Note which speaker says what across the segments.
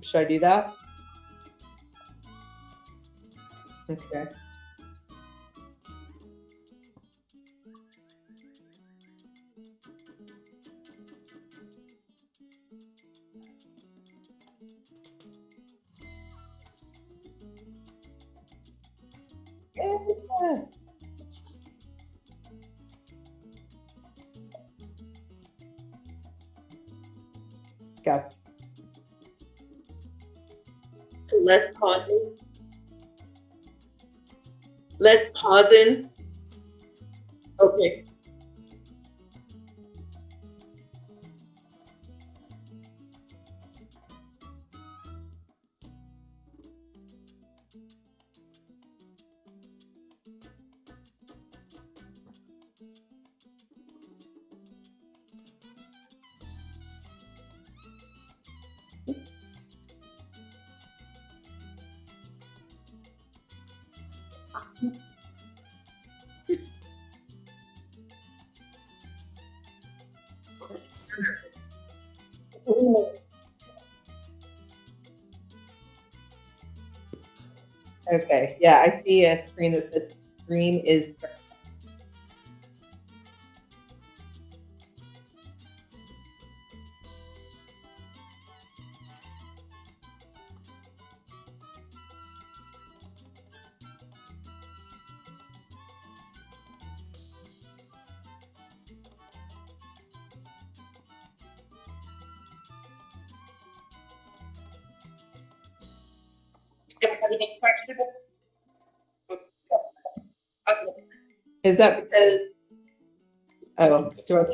Speaker 1: Should I do that? Okay. Yeah. Got
Speaker 2: So less pausing. Less pausing. Okay.
Speaker 1: Okay. Yeah, I see a screen that says stream is. Is that because? Oh, do I?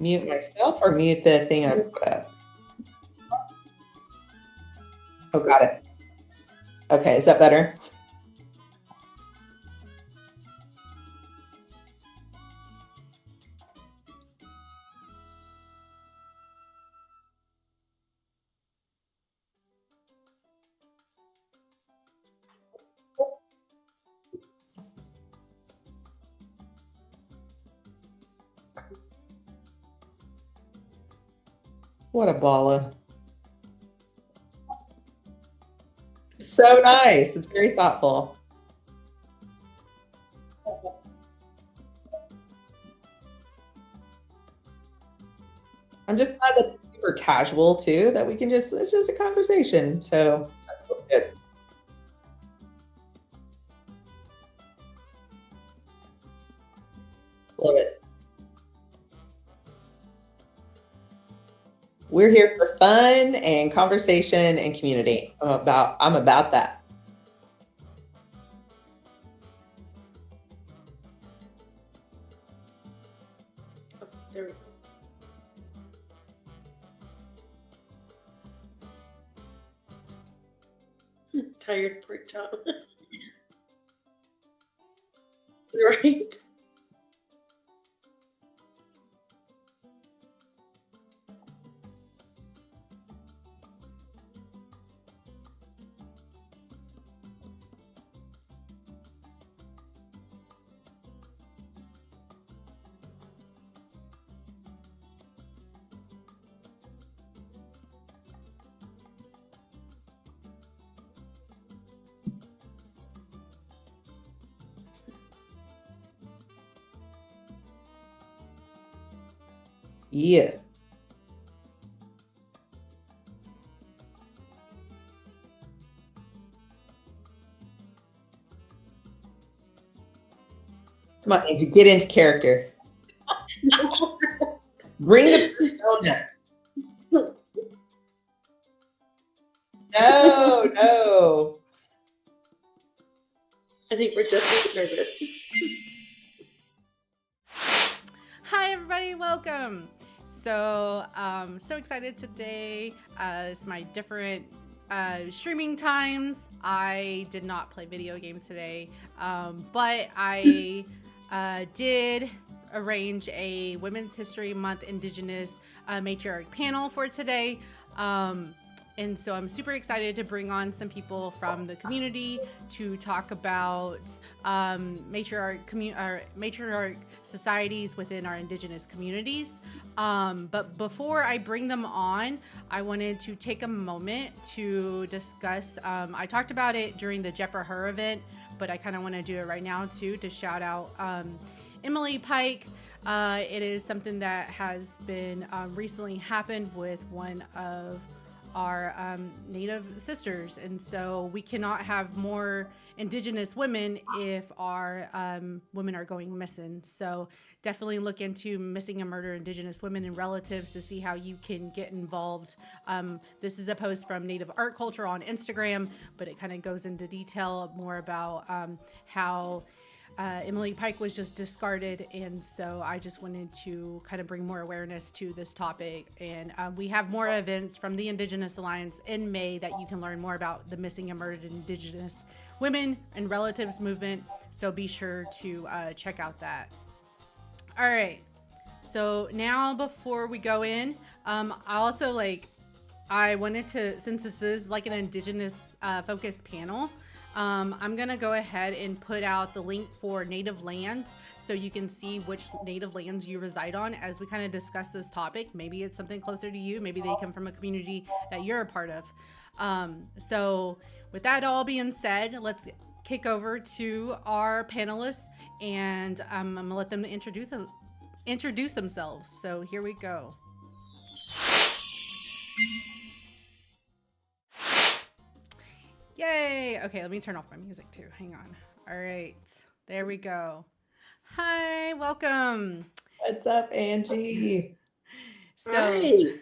Speaker 1: Mute myself or mute the thing I put up? Oh, got it. Okay, is that better? What a balla. So nice. It's very thoughtful. I'm just glad that it's super casual too, that we can just, it's just a conversation. So that feels good. Love it. We're here for fun and conversation and community. I'm about that.
Speaker 2: Oh, there we go. Tired pork chop. Right?
Speaker 1: Yeah. Come on, Angie, get into character. Bring the persona. No, no.
Speaker 2: I think we're just nervous.
Speaker 3: Hi, everybody. Welcome. So, so excited today. It's my different streaming times. I did not play video games today, but I did arrange a Women's History Month Indigenous Matriarch panel for today. And so I'm super excited to bring on some people from the community to talk about matriarch societies within our Indigenous communities. But before I bring them on, I wanted to take a moment to discuss. I talked about it during the Jepper Her event, but I kind of want to do it right now too, to shout out Emily Pike. It is something that has been recently happened with one of our Native sisters, and so we cannot have more Indigenous women if our women are going missing. So definitely look into missing and murder Indigenous women and relatives to see how you can get involved. This is a post from Native Art Culture on Instagram, but it kind of goes into detail more about how Emily Pike was just discarded, and so I just wanted to kind of bring more awareness to this topic. And we have more events from the Indigenous Alliance in May that you can learn more about the missing and murdered Indigenous women and relatives movement, so be sure to check out that. All right, so now before we go in, I also I wanted to, since this is like an Indigenous focused panel, I'm gonna go ahead and put out the link for native lands so you can see which native lands you reside on as we kind of discuss this topic. Maybe it's something closer to you, maybe they come from a community that you're a part of. So with that all being said, let's kick over to our panelists, and I'm gonna let them introduce themselves. So here we go. Yay! Okay, let me turn off my music too. Hang on. All right, there we go. Hi, welcome.
Speaker 1: What's up, Angie?
Speaker 3: So,
Speaker 2: Hi.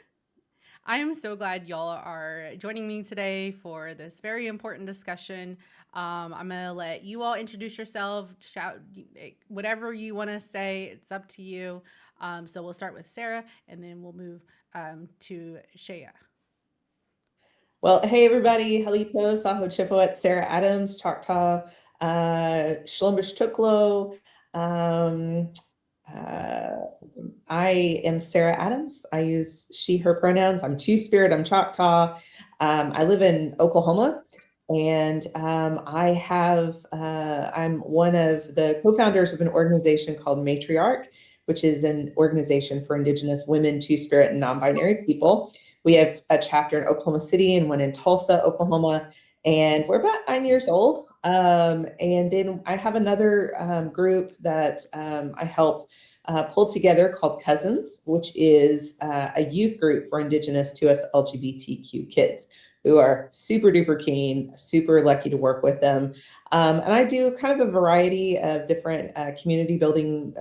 Speaker 3: I am so glad y'all are joining me today for this very important discussion. I'm gonna let you all introduce yourself, shout whatever you want to say. It's up to you. So we'll start with Sarah, and then we'll move to Shayai.
Speaker 1: Well, hey everybody, Halito, Saho Chifowet, Sarah Adams, Choctaw, Shlumbish Tuklo. I am Sarah Adams. I use she, her pronouns. I'm Two-Spirit, I'm Choctaw. I live in Oklahoma, and I'm one of the co-founders of an organization called Matriarch, which is an organization for Indigenous women, Two-Spirit, and non-binary people. We have a chapter in Oklahoma City and one in Tulsa, Oklahoma, and we're about 9 years old. And then I have another group that I helped pull together called Cousins, which is a youth group for Indigenous to us LGBTQ kids who are super duper keen, super lucky to work with them. And I do kind of a variety of different community building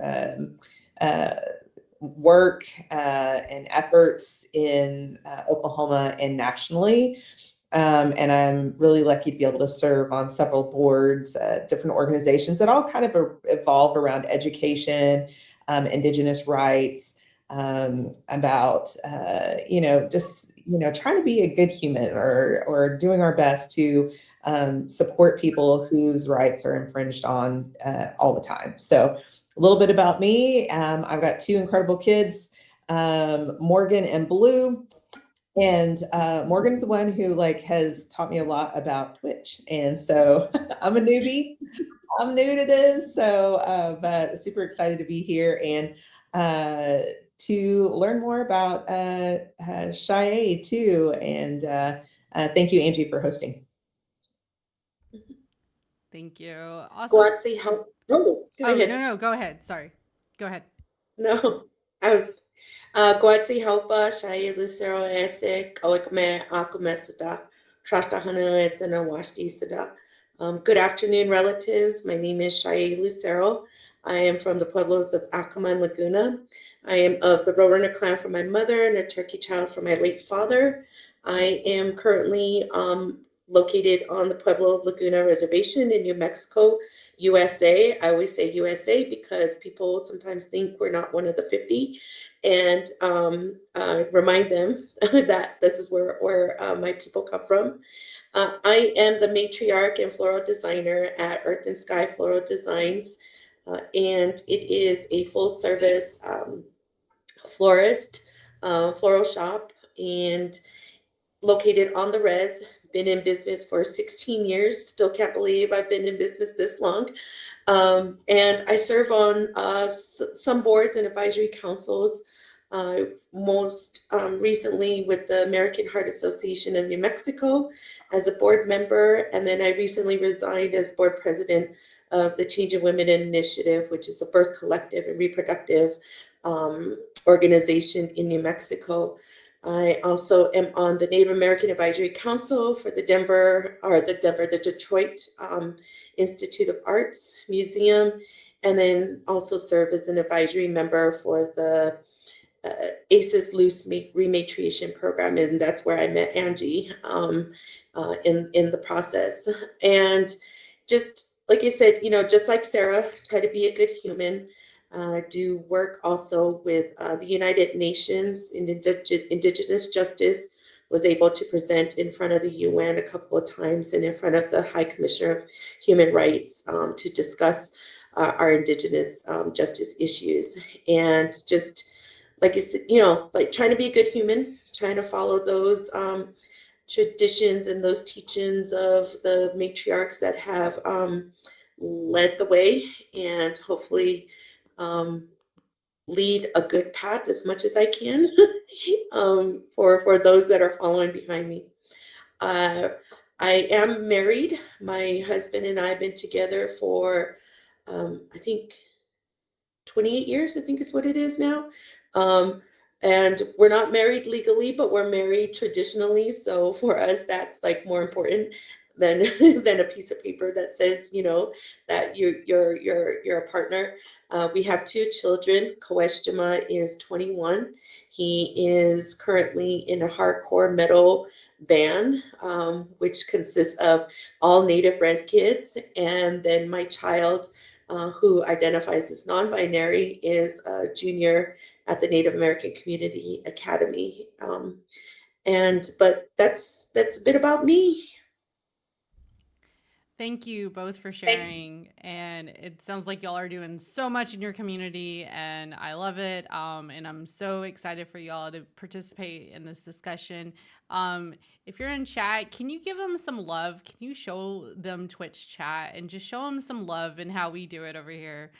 Speaker 1: work and efforts in Oklahoma and nationally. And I'm really lucky to be able to serve on several boards, different organizations that all kind of evolve around education, Indigenous rights, about, just, trying to be a good human or doing our best to support people whose rights are infringed on all the time. So a little bit about me. I've got two incredible kids, Morgan and Blue. And Morgan's the one who has taught me a lot about Twitch. And so I'm a newbie. I'm new to this. So, but super excited to be here and to learn more about Shayai too. And thank you, Angie, for hosting.
Speaker 3: Thank you. Awesome.
Speaker 2: Guatsi help. Oh, go ahead.
Speaker 3: No, go ahead. Sorry. Go ahead.
Speaker 2: No, I was Guatsi helpa Shayai Lucero ese Acoma Acoma sada Shasta Hanu it's in a Washti sada. Good afternoon, relatives. My name is Shayai Lucero. I am from the Pueblos of Acoma and Laguna. I am of the Roadrunner clan from my mother and a Turkey child from my late father. I am currently located on the Pueblo of Laguna Reservation in New Mexico, USA. I always say USA because people sometimes think we're not one of the 50, and remind them that this is where my people come from. I am the matriarch and floral designer at Earth and Sky Floral Designs, and it is a full-service florist, floral shop, and located on the res, been in business for 16 years. Still can't believe I've been in business this long. And I serve on some boards and advisory councils, most recently with the American Heart Association of New Mexico as a board member. And then I recently resigned as board president of the Change in Women Initiative, which is a birth collective and reproductive organization in New Mexico. I also am on the Native American Advisory Council for the Detroit Institute of Arts Museum, and then also serve as an advisory member for the ACES Loose Rematriation Program, and that's where I met Angie in the process. And just like you said, just like Sarah, try to be a good human. Do work also with the United Nations in Indigenous Justice. Was able to present in front of the UN a couple of times and in front of the High Commissioner of Human Rights to discuss our Indigenous justice issues. And just like you said, like trying to be a good human, trying to follow those traditions and those teachings of the matriarchs that have led the way, and hopefully lead a good path as much as I can for those that are following behind me. I am married. My husband and I have been together for I think 28 years, I think is what it is now. And we're not married legally, but we're married traditionally. So for us, that's like more important than than a piece of paper that says, that you're a partner. We have 2 children. Koeshima is 21. He is currently in a hardcore metal band, which consists of all Native res kids. And then my child, who identifies as non-binary, is a junior at the Native American Community Academy. But that's a bit about me.
Speaker 3: Thank you both for sharing. And it sounds like y'all are doing so much in your community, and I love it. And I'm so excited for y'all to participate in this discussion. If you're in chat, can you give them some love? Can you show them Twitch chat and just show them some love and how we do it over here?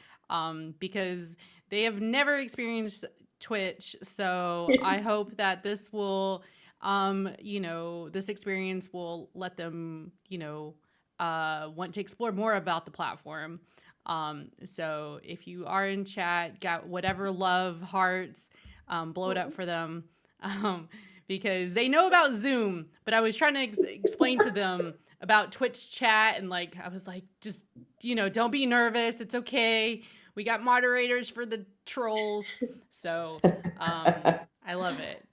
Speaker 3: Because they have never experienced Twitch. So I hope that this will, this experience will let them, want to explore more about the platform. So if you are in chat, got whatever love hearts, blow it up for them, because they know about Zoom, but I was trying to explain to them about Twitch chat, and I was like, just, don't be nervous. It's okay. We got moderators for the trolls. So I love it.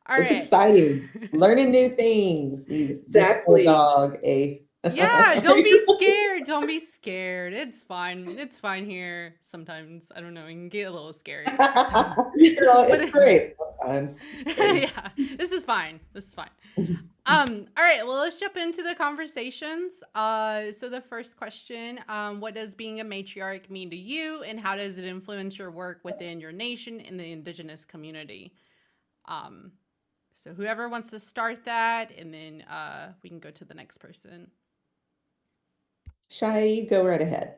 Speaker 3: All
Speaker 1: It's
Speaker 3: right.
Speaker 1: exciting. Learning new things.
Speaker 2: Exactly.
Speaker 1: Dog,
Speaker 3: Yeah, don't be scared. Don't be scared. It's fine. It's fine here. Sometimes, I don't know, it can get a little scary.
Speaker 1: It's great sometimes.
Speaker 3: Yeah, this is fine. This is fine. All right, well, let's jump into the conversations. So the first question, what does being a matriarch mean to you, and how does it influence your work within your nation in the Indigenous community? So whoever wants to start that, and then we can go to the next person.
Speaker 1: Shayai, go right ahead.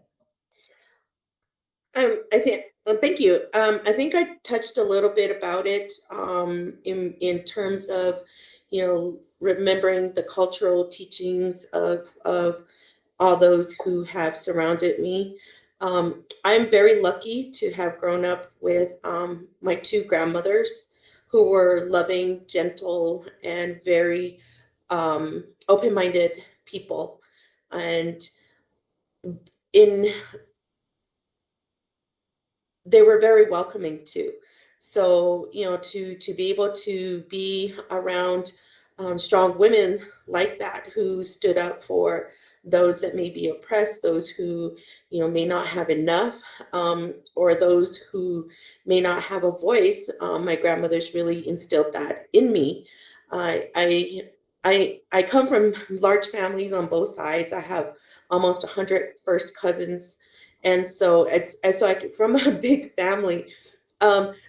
Speaker 2: Thank you. I think I touched a little bit about it in terms of, remembering the cultural teachings of all those who have surrounded me. I'm very lucky to have grown up with my 2 grandmothers, who were loving, gentle, and very open-minded people. And they were very welcoming too. So, to be able to be around strong women like that, who stood up for those that may be oppressed, those who, may not have enough, or those who may not have a voice. My grandmothers really instilled that in me. I come from large families on both sides. I have almost 100 first cousins. And so from a big family,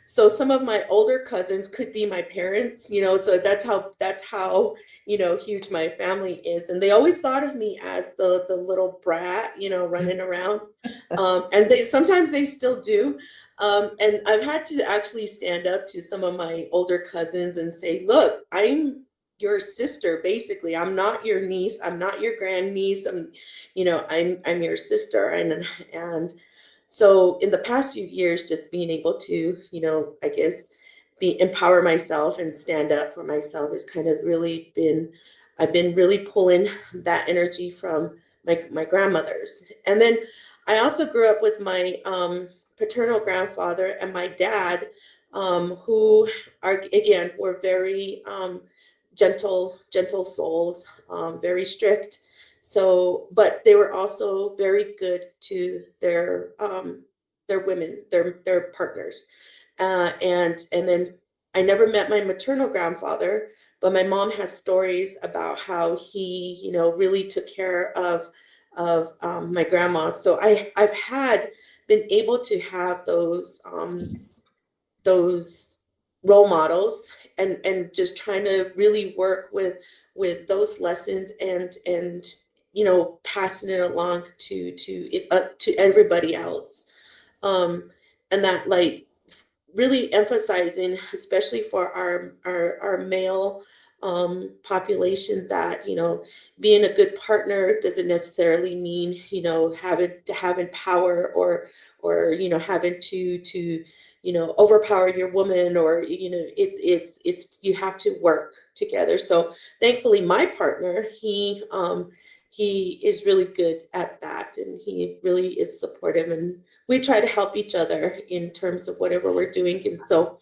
Speaker 2: So some of my older cousins could be my parents, so that's how huge my family is. And they always thought of me as the little brat, running around. And sometimes they still do. And I've had to actually stand up to some of my older cousins and say, look, I'm your sister, basically. I'm not your niece. I'm not your grandniece. I'm your sister. And so in the past few years, just being able to, I guess, empower myself and stand up for myself has kind of really I've been really pulling that energy from my grandmothers. And then I also grew up with my paternal grandfather and my dad, who were very gentle souls, very strict. So, but they were also very good to their women, their partners, and then I never met my maternal grandfather, but my mom has stories about how he, really took care of my grandma. So I've been able to have those role models, and just trying to really work with those lessons, and passing it along to everybody else, and that, like, really emphasizing, especially for our male population, that being a good partner doesn't necessarily mean having power, or having to overpower your woman, or it's you have to work together. So thankfully my partner, he is really good at that, and he really is supportive, and we try to help each other in terms of whatever we're doing. And so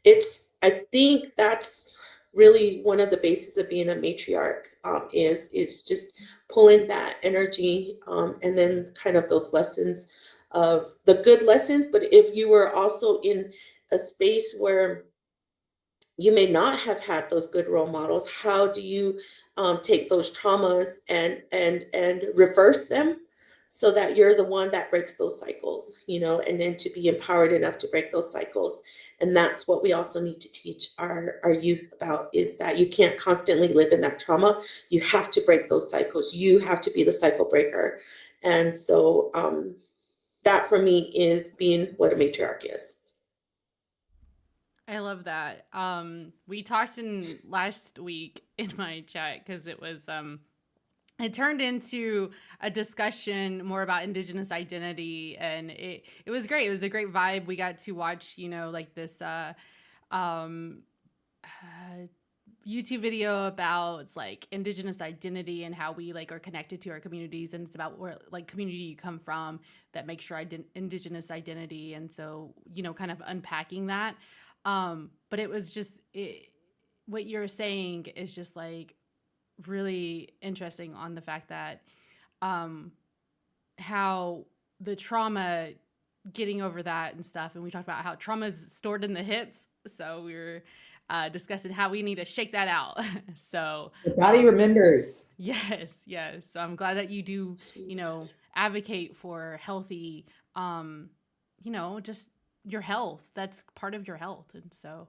Speaker 2: I think that's really one of the bases of being a matriarch, is just pulling that energy, and then kind of those lessons, of the good lessons. But if you were also in a space where you may not have had those good role models, how do you take those traumas and reverse them, so that you're the one that breaks those cycles, and then to be empowered enough to break those cycles. And that's what we also need to teach our youth about, is that you can't constantly live in that trauma. You have to break those cycles. You have to be the cycle breaker. And so that for me is being what a matriarch is.
Speaker 3: I love that. We talked in last week in my chat, because it turned into a discussion more about Indigenous identity, and it was great. It was a great vibe. We got to watch, like this YouTube video about, like, Indigenous identity and how we, like, are connected to our communities, and it's about where, like, community you come from that makes your Indigenous identity, and so kind of unpacking that. But it was just what you're saying is just, like, really interesting, on the fact that how the trauma, getting over that and stuff, and we talked about how trauma is stored in the hips, so we were discussing how we need to shake that out. So
Speaker 1: The body remembers.
Speaker 3: yes, so I'm glad that you do advocate for healthy just your health. That's part of your health. And so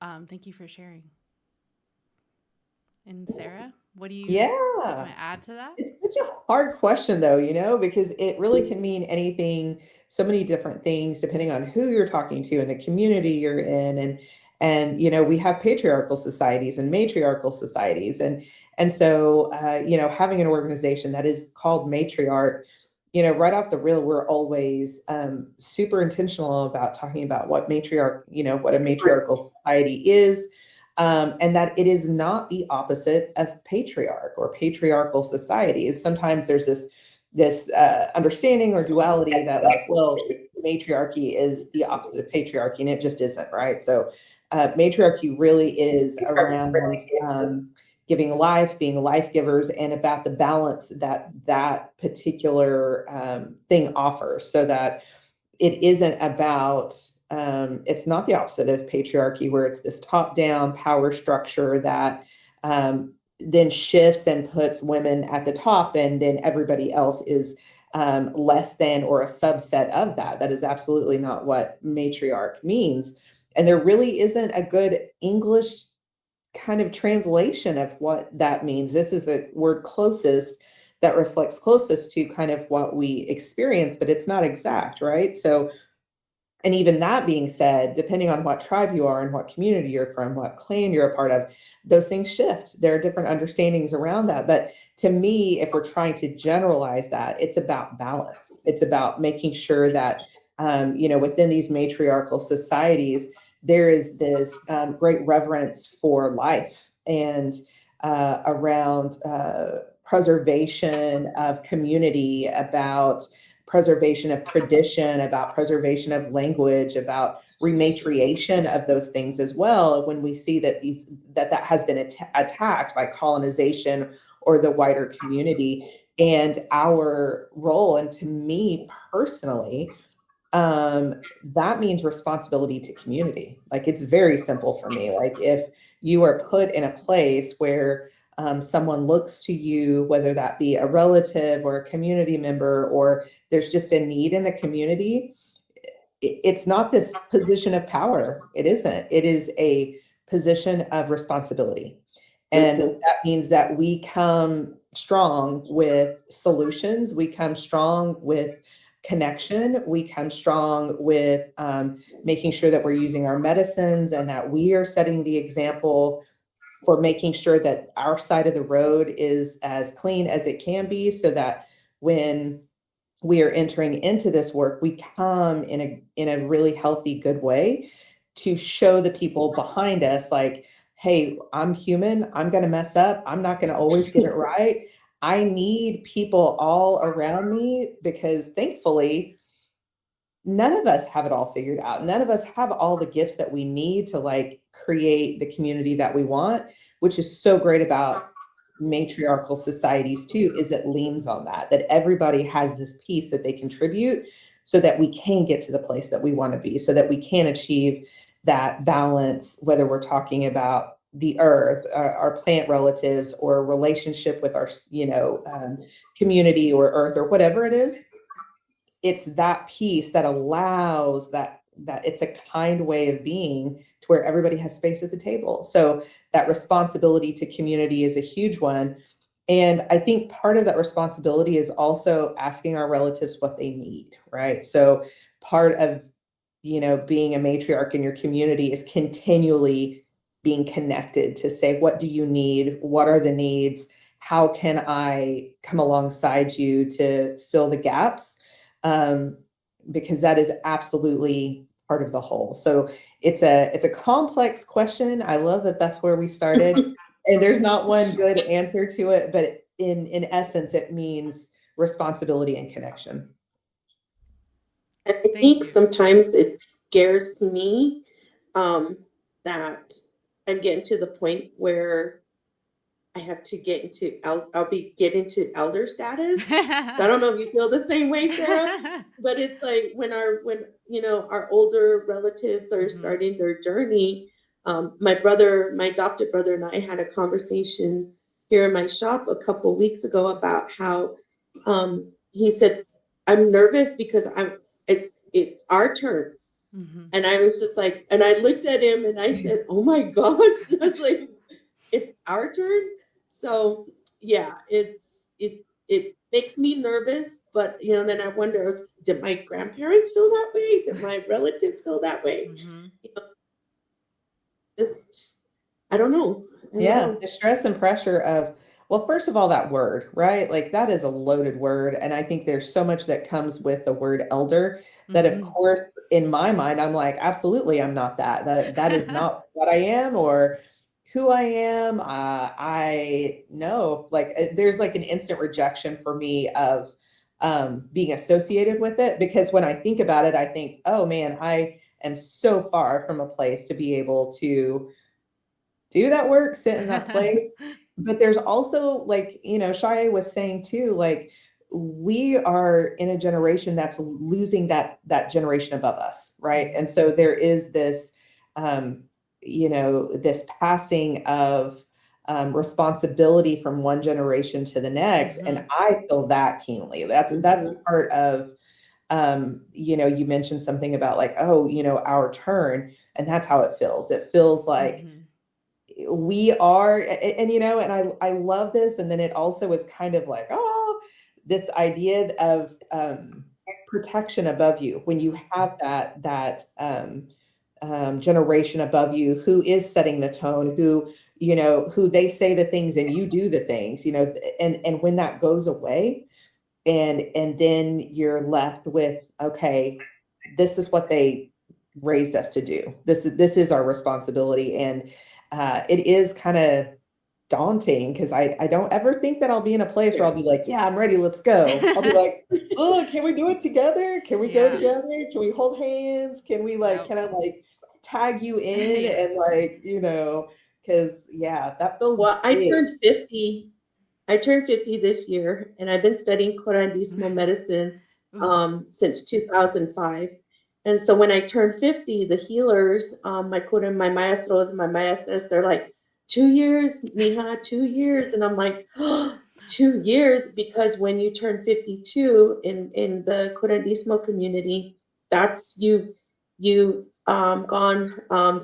Speaker 3: thank you for sharing. And Sarah, what do you want to add to that?
Speaker 1: It's such a hard question, though, because it really can mean anything, so many different things, depending on who you're talking to and the community you're in. And we have patriarchal societies and matriarchal societies. And so, having an organization that is called Matriarch, right off the reel, we're always super intentional about talking about what what a matriarchal society is. And that it is not the opposite of patriarch or patriarchal societies. Sometimes there's this understanding or duality that, like, well, matriarchy is the opposite of patriarchy, and it just isn't, right? So matriarchy really is around giving life, being life givers, and about the balance that particular thing offers, so that it isn't about it's not the opposite of patriarchy, where it's this top-down power structure that then shifts and puts women at the top, and then everybody else is less than or a subset of that. That is absolutely not what matriarch means. And there really isn't a good English kind of translation of what that means. This is the word closest that reflects closest to kind of what we experience, but it's not exact, right? So, and even that being said, depending on what tribe you are and what community you're from, what clan you're a part of, those things shift. There are different understandings around that. But to me, if we're trying to generalize that, it's about balance. It's about making sure that, within these matriarchal societies, there is this great reverence for life and around preservation of community, about preservation of tradition, about preservation of language, about rematriation of those things as well. When we see that that has been attacked by colonization or the wider community, and our role, and to me personally, that means responsibility to community. Like, it's very simple for me. Like, if you are put in a place where someone looks to you, whether that be a relative or a community member, or there's just a need in the community, it's not this position of power. It isn't. It is a position of responsibility. And that means that we come strong with solutions. We come strong with connection. We come strong with making sure that we're using our medicines and that we are setting the example for making sure that our side of the road is as clean as it can be, so that when we are entering into this work, we come in a really healthy, good way to show the people behind us, like, hey, I'm human. I'm going to mess up. I'm not going to always get it right. I need people all around me, because thankfully, none of us have it all figured out. None of us have all the gifts that we need to like create the community that we want, which is so great about matriarchal societies too, is it leans on that everybody has this piece that they contribute, so that we can get to the place that we want to be, so that we can achieve that balance, whether we're talking about the earth, our plant relatives, or a relationship with our, community or earth, or whatever it is. It's that piece that allows that it's a kind way of being, to where everybody has space at the table. So that responsibility to community is a huge one. And I think part of that responsibility is also asking our relatives what they need, right? So part of, being a matriarch in your community is continually being connected to say, what do you need? What are the needs? How can I come alongside you to fill the gaps? Because that is absolutely part of the whole. So it's a complex question. I love that that's where we started, and there's not one good answer to it, but in essence, it means responsibility and connection.
Speaker 2: I think sometimes it scares me that I'm getting to the point where I have to get into get into elder status. So I don't know if you feel the same way, Sarah, but it's like when our older relatives are starting their journey. My adopted brother, and I had a conversation here in my shop a couple of weeks ago about how he said, "I'm nervous because it's our turn." And I was just like, and I looked at him and I said, "Oh my gosh!" I was like, "It's our turn." So yeah, it makes me nervous, but then I wonder, did my grandparents feel that way? Did my relatives feel that way? I don't know.
Speaker 1: The stress and pressure of, well, first of all, that word, right? Like, that is a loaded word. And I think there's so much that comes with the word elder that, of course, in my mind, I'm like, absolutely, I'm not that. That is not what I am or who I am. I know, like, there's like an instant rejection for me of being associated with it, because when I think about it, I think, oh man, I am so far from a place to be able to do that work, sit in that place. But there's also, like, Shayai was saying too, like, we are in a generation that's losing that generation above us, right? And so there is this, this passing of responsibility from one generation to the next. And I feel that keenly. That's part of, you mentioned something about like, oh, our turn, and that's how it feels. It feels like we are, and I love this. And then it also is kind of like, oh, this idea of protection above you when you have that generation above you who is setting the tone, who they say the things and you do the things, and when that goes away, and then you're left with, okay, this is what they raised us to do. This is our responsibility, and it is kind of daunting because I don't ever think that I'll be in a place where I'll be like, yeah, I'm ready, let's go. I'll be like, oh, can we do it together? Can we go together? Can we hold hands? Can we can I like tag you in and because that feels
Speaker 2: well,
Speaker 1: big.
Speaker 2: I turned 50 this year, and I've been studying Corandismo medicine since 2005. And so when I turned 50, the healers, my maestros and my maestras, they're like, 2 years, mija, 2 years. And I'm like, oh, 2 years, because when you turn 52 in the Corandismo community, that's you've gone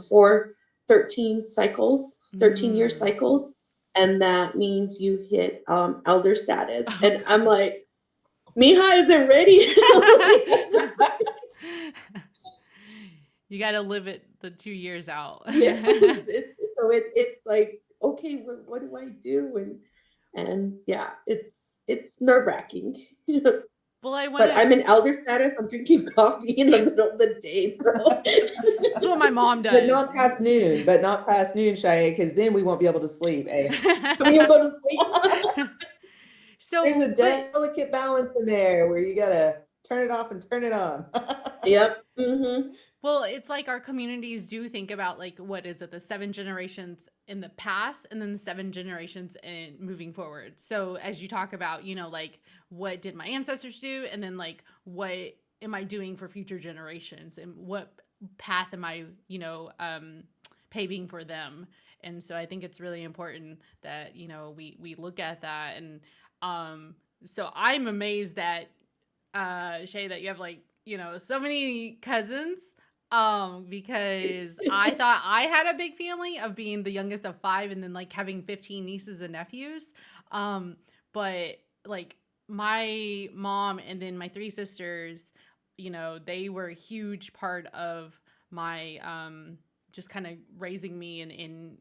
Speaker 2: for 13 cycles, 13-year cycles. And that means you hit elder status. And I'm like, mija isn't ready.
Speaker 3: You got to live it the 2 years out.
Speaker 2: Yeah. So it's like, okay, what do I do? And yeah, it's nerve-wracking.
Speaker 3: Well,
Speaker 2: but I'm in elder status. I'm drinking coffee in the middle of the day. So.
Speaker 3: That's what my mom does.
Speaker 1: But not past noon, Shayai, because then we won't be able to sleep. Eh?
Speaker 2: We won't go to sleep.
Speaker 1: So there's a delicate balance in there where you gotta turn it off and turn it on.
Speaker 2: Yep. Mm-hmm.
Speaker 3: Well, it's like our communities do think about, like, what is it, the 7 generations in the past and then the 7 generations in moving forward. So as you talk about, like, what did my ancestors do? And then, like, what am I doing for future generations? And what path am I, paving for them? And so I think it's really important that, we look at that. And so I'm amazed that, Shay, that you have, like, so many cousins. Because I thought I had a big family of being the youngest of 5 and then like having 15 nieces and nephews. But like my mom and then my 3 sisters, they were a huge part of my, just kind of raising me and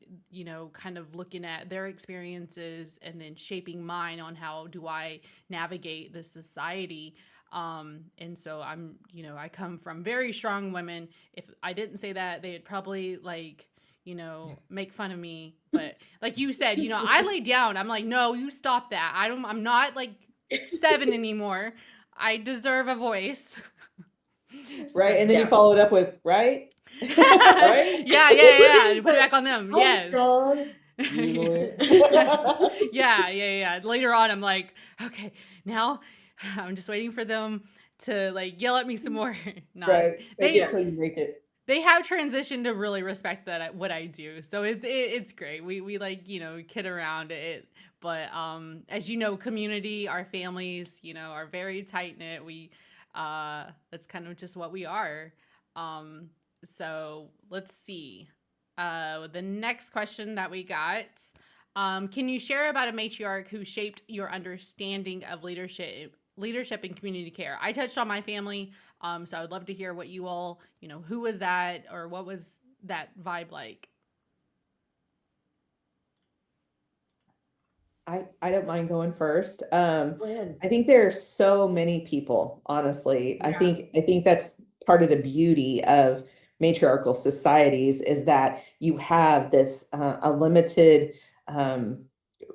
Speaker 3: kind of looking at their experiences and then shaping mine on how do I navigate this society. And so I'm, I come from very strong women. If I didn't say that, they'd probably like, make fun of me. But like you said, I lay down. I'm like, no, you stop that. I'm not like 7 anymore. I deserve a voice.
Speaker 1: Right. And then you followed up with, right?
Speaker 3: Right? Yeah. Put it back on them. Yes.
Speaker 1: Strong.
Speaker 3: Yeah. Later on, I'm like, okay, now I'm just waiting for them to like yell at me some more.
Speaker 1: Right. Until you make it.
Speaker 3: They have transitioned to really respect what I do. So it's great. We like, kid around it. But as you know, community, our families, are very tight knit. That's kind of just what we are. So let's see. The next question that we got. Can you share about a matriarch who shaped your understanding of leadership and community care? I touched on my family, so I would love to hear what you all, who was that, or what was that vibe like?
Speaker 1: I don't mind going first.
Speaker 2: Go ahead.
Speaker 1: I think there are so many people, honestly. Yeah. I think that's part of the beauty of matriarchal societies is that you have this a limited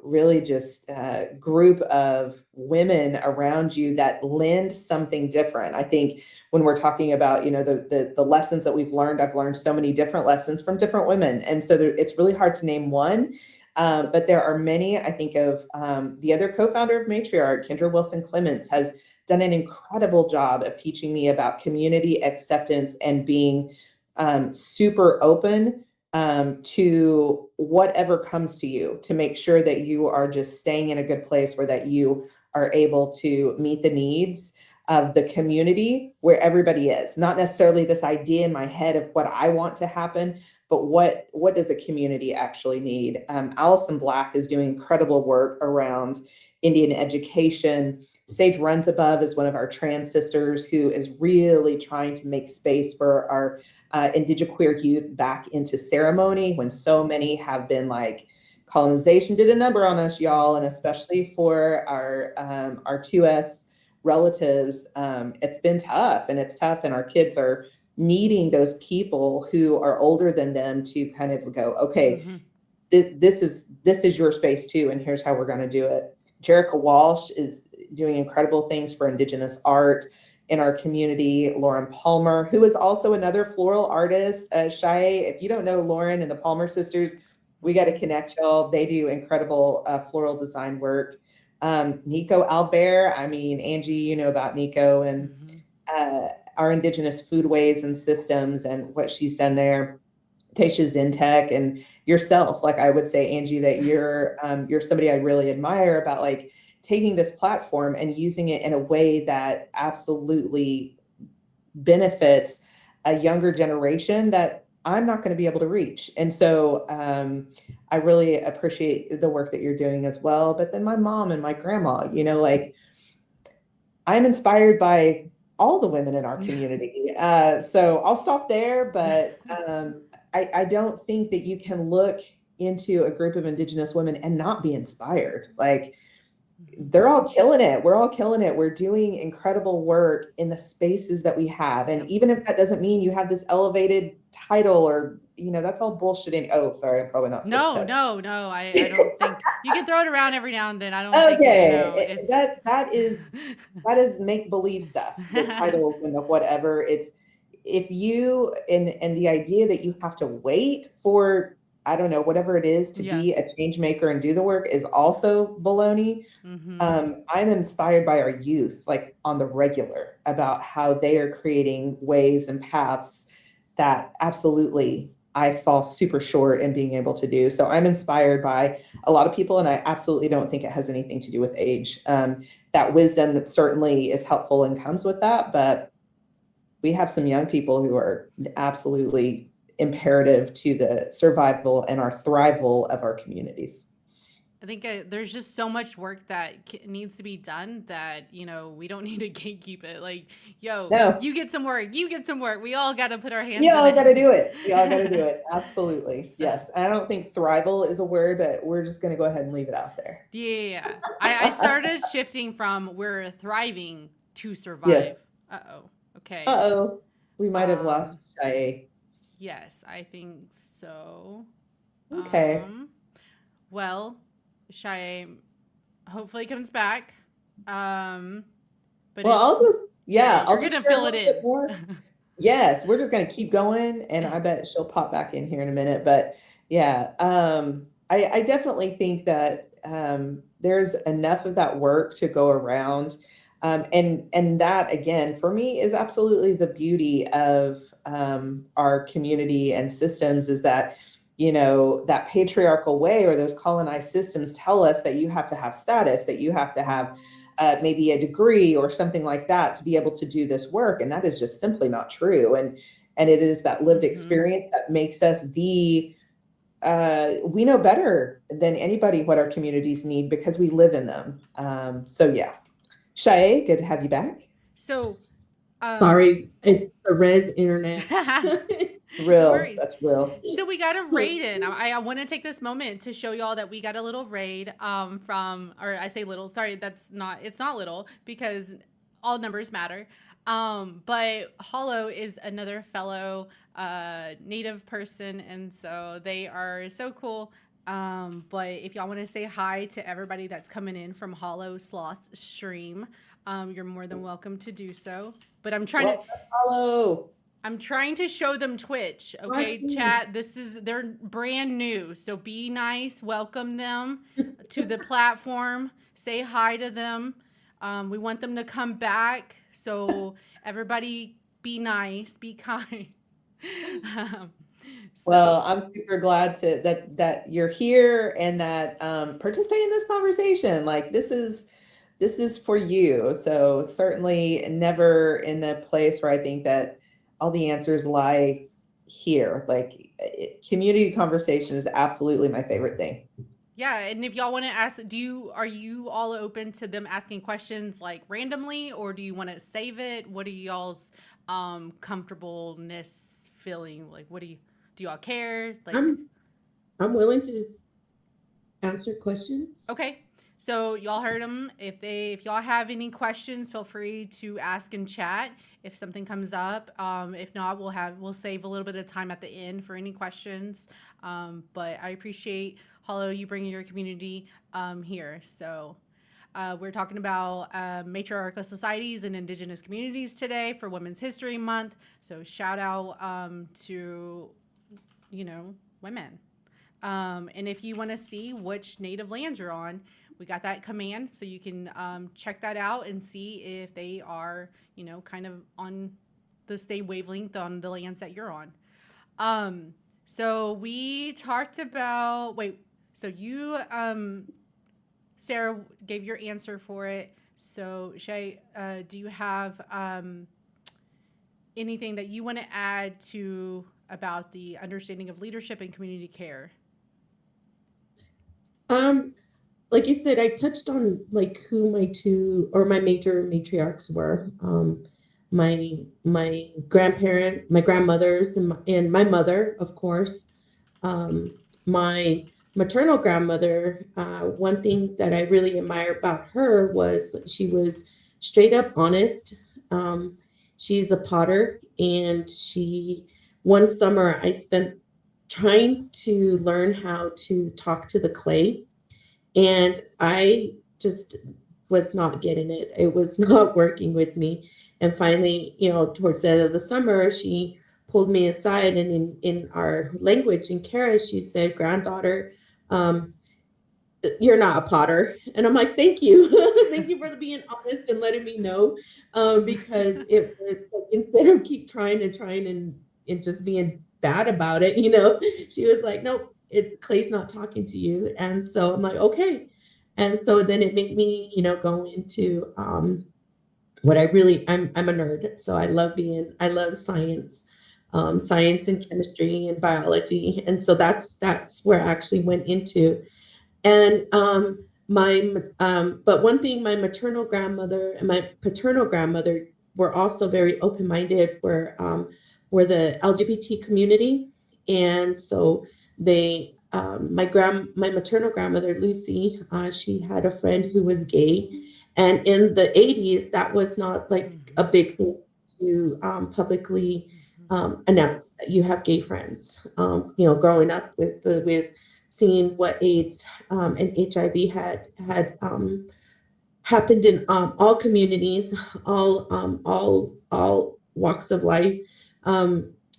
Speaker 1: really just group of women around you that lend something different. I think when we're talking about, the lessons that we've learned, I've learned so many different lessons from different women. And so it's really hard to name one, but there are many. I think of the other co-founder of Matriarch, Kendra Wilson Clements, has done an incredible job of teaching me about community acceptance and being super open to whatever comes to you, to make sure that you are just staying in a good place where that you are able to meet the needs of the community where everybody is. Not necessarily this idea in my head of what I want to happen, but what does the community actually need? Allison Black is doing incredible work around Indian education. Sage Runs Above is one of our trans sisters who is really trying to make space for our Indigenous queer youth back into ceremony when so many have been like, colonization did a number on us, y'all, and especially for our 2S relatives, it's been tough, and it's tough, and our kids are needing those people who are older than them to kind of go, okay, this is your space too, and here's how we're going to do it. Jerica Walsh is doing incredible things for Indigenous art in our community. Lauren Palmer, who is also another floral artist. Shayai, if you don't know Lauren and the Palmer sisters, we got to connect y'all. They do incredible floral design work. Nico Albert, I mean, Angie, you know about Nico and our Indigenous foodways and systems and what she's done there. Tasha Zintek and yourself, like I would say, Angie, that you're somebody I really admire about like taking this platform and using it in a way that absolutely benefits a younger generation that I'm not going to be able to reach. And so I really appreciate the work that you're doing as well. But then my mom and my grandma, you know, like I'm inspired by all the women in our community. So I'll stop there, but I don't think that you can look into a group of Indigenous women and not be inspired. Like they're all killing it. We're all killing it. We're doing incredible work in the spaces that we have. And even if that doesn't mean you have this elevated title or, you know, that's all bullshitting. Oh, sorry. I'm probably not supposed to.
Speaker 3: No. I don't think you can throw it around every now and then. I don't think
Speaker 1: it's that is make believe stuff, the titles and the whatever. It's if you and the idea that you have to wait for, I don't know, whatever it is to be a change maker and do the work is also baloney. I'm inspired by our youth, like on the regular, about how they are creating ways and paths that absolutely I fall super short in being able to do. So I'm inspired by a lot of people, and I absolutely don't think it has anything to do with age. That wisdom that certainly is helpful and comes with that, but we have some young people who are absolutely imperative to the survival and our thrival of our communities.
Speaker 3: I think there's just so much work that needs to be done that, you know, we don't need to gatekeep it. Like, yo, you get some work, you get some work. We all got to put our hands in it.
Speaker 1: We all got to do it. Absolutely. So. Yes. I don't think thrival is a word, but we're just going to go ahead and leave it out there.
Speaker 3: Yeah. I started shifting from we're thriving to survive.
Speaker 1: Yes.
Speaker 3: Uh-oh. Okay.
Speaker 1: Uh-oh. We might have lost Shayai.
Speaker 3: Yes, I think so.
Speaker 1: Okay.
Speaker 3: Well, Shayai hopefully comes back. But
Speaker 1: I'll just
Speaker 3: I'll just gonna fill it in.
Speaker 1: More. Yes, we're just gonna keep going, and I bet she'll pop back in here in a minute. But yeah, I definitely think that there's enough of that work to go around. And that again, for me, is absolutely the beauty of our community and systems is that, you know, that patriarchal way or those colonized systems tell us that you have to have status, that you have to have maybe a degree or something like that to be able to do this work. And that is just simply not true. And it is that lived experience that makes us we know better than anybody what our communities need because we live in them. So yeah. Shayai, good to have you back.
Speaker 3: So,
Speaker 2: sorry, it's the res internet.
Speaker 1: Real, no that's real.
Speaker 3: So we got a raid in. I want to take this moment to show y'all that we got a little raid from, or I say little, sorry, it's not little because all numbers matter. But Hollow is another fellow Native person, and so they are so cool. But if y'all want to say hi to everybody that's coming in from Hollow Sloth stream, you're more than welcome to do so. But I'm trying I'm trying to show them Twitch. Okay, chat. They're brand new. So be nice. Welcome them to the platform. Say hi to them. We want them to come back. So everybody be nice, be kind.
Speaker 1: Well, I'm super glad that you're here and that participate in this conversation. Like this is for you. So certainly never in the place where I think that all the answers lie here. Like community conversation is absolutely my favorite thing.
Speaker 3: Yeah, and if y'all want to ask, are you all open to them asking questions like randomly, or do you want to save it? What are y'all's comfortableness feeling? Like, do y'all care? Like,
Speaker 2: I'm willing to answer questions.
Speaker 3: okay. So y'all heard them. If y'all have any questions, feel free to ask in chat if something comes up. If not, we'll save a little bit of time at the end for any questions. But I appreciate Hollow you bringing your community here. So we're talking about matriarchal societies and Indigenous communities today for Women's History Month. So shout out to women. And if you want to see which native lands you're on, we got that command, so you can check that out and see if they are, kind of on the same wavelength on the lands that you're on. So we talked about, so you, Sarah, gave your answer for it. So Shay, do you have anything that you want to add to about the understanding of leadership and community care?
Speaker 2: Like you said, I touched on like who my major matriarchs were. My grandparent, my grandmothers, and my mother, of course. My maternal grandmother, one thing that I really admire about her was she was straight up honest. She's a potter, and one summer I spent trying to learn how to talk to the clay, and I just was not getting it. It was not working with me. And finally, towards the end of the summer, she pulled me aside, and in our language in Kara, she said, "Granddaughter, you're not a potter." And I'm like, "Thank you." Thank you for being honest and letting me know, because it was like, instead of keep trying and just being bad about it, she was like, "Nope, Clay's not talking to you." And so I'm like, "Okay." And so then it made me, go into what I'm a nerd. So I love science, science and chemistry and biology. And so that's where I actually went into. And but one thing, my maternal grandmother and my paternal grandmother were also very open-minded. Were the LGBT community, and so my maternal grandmother Lucy, she had a friend who was gay, and in the 80s, that was not like a big thing to publicly announce that you have gay friends. Growing up with seeing what AIDS and HIV had happened in all communities, all walks of life.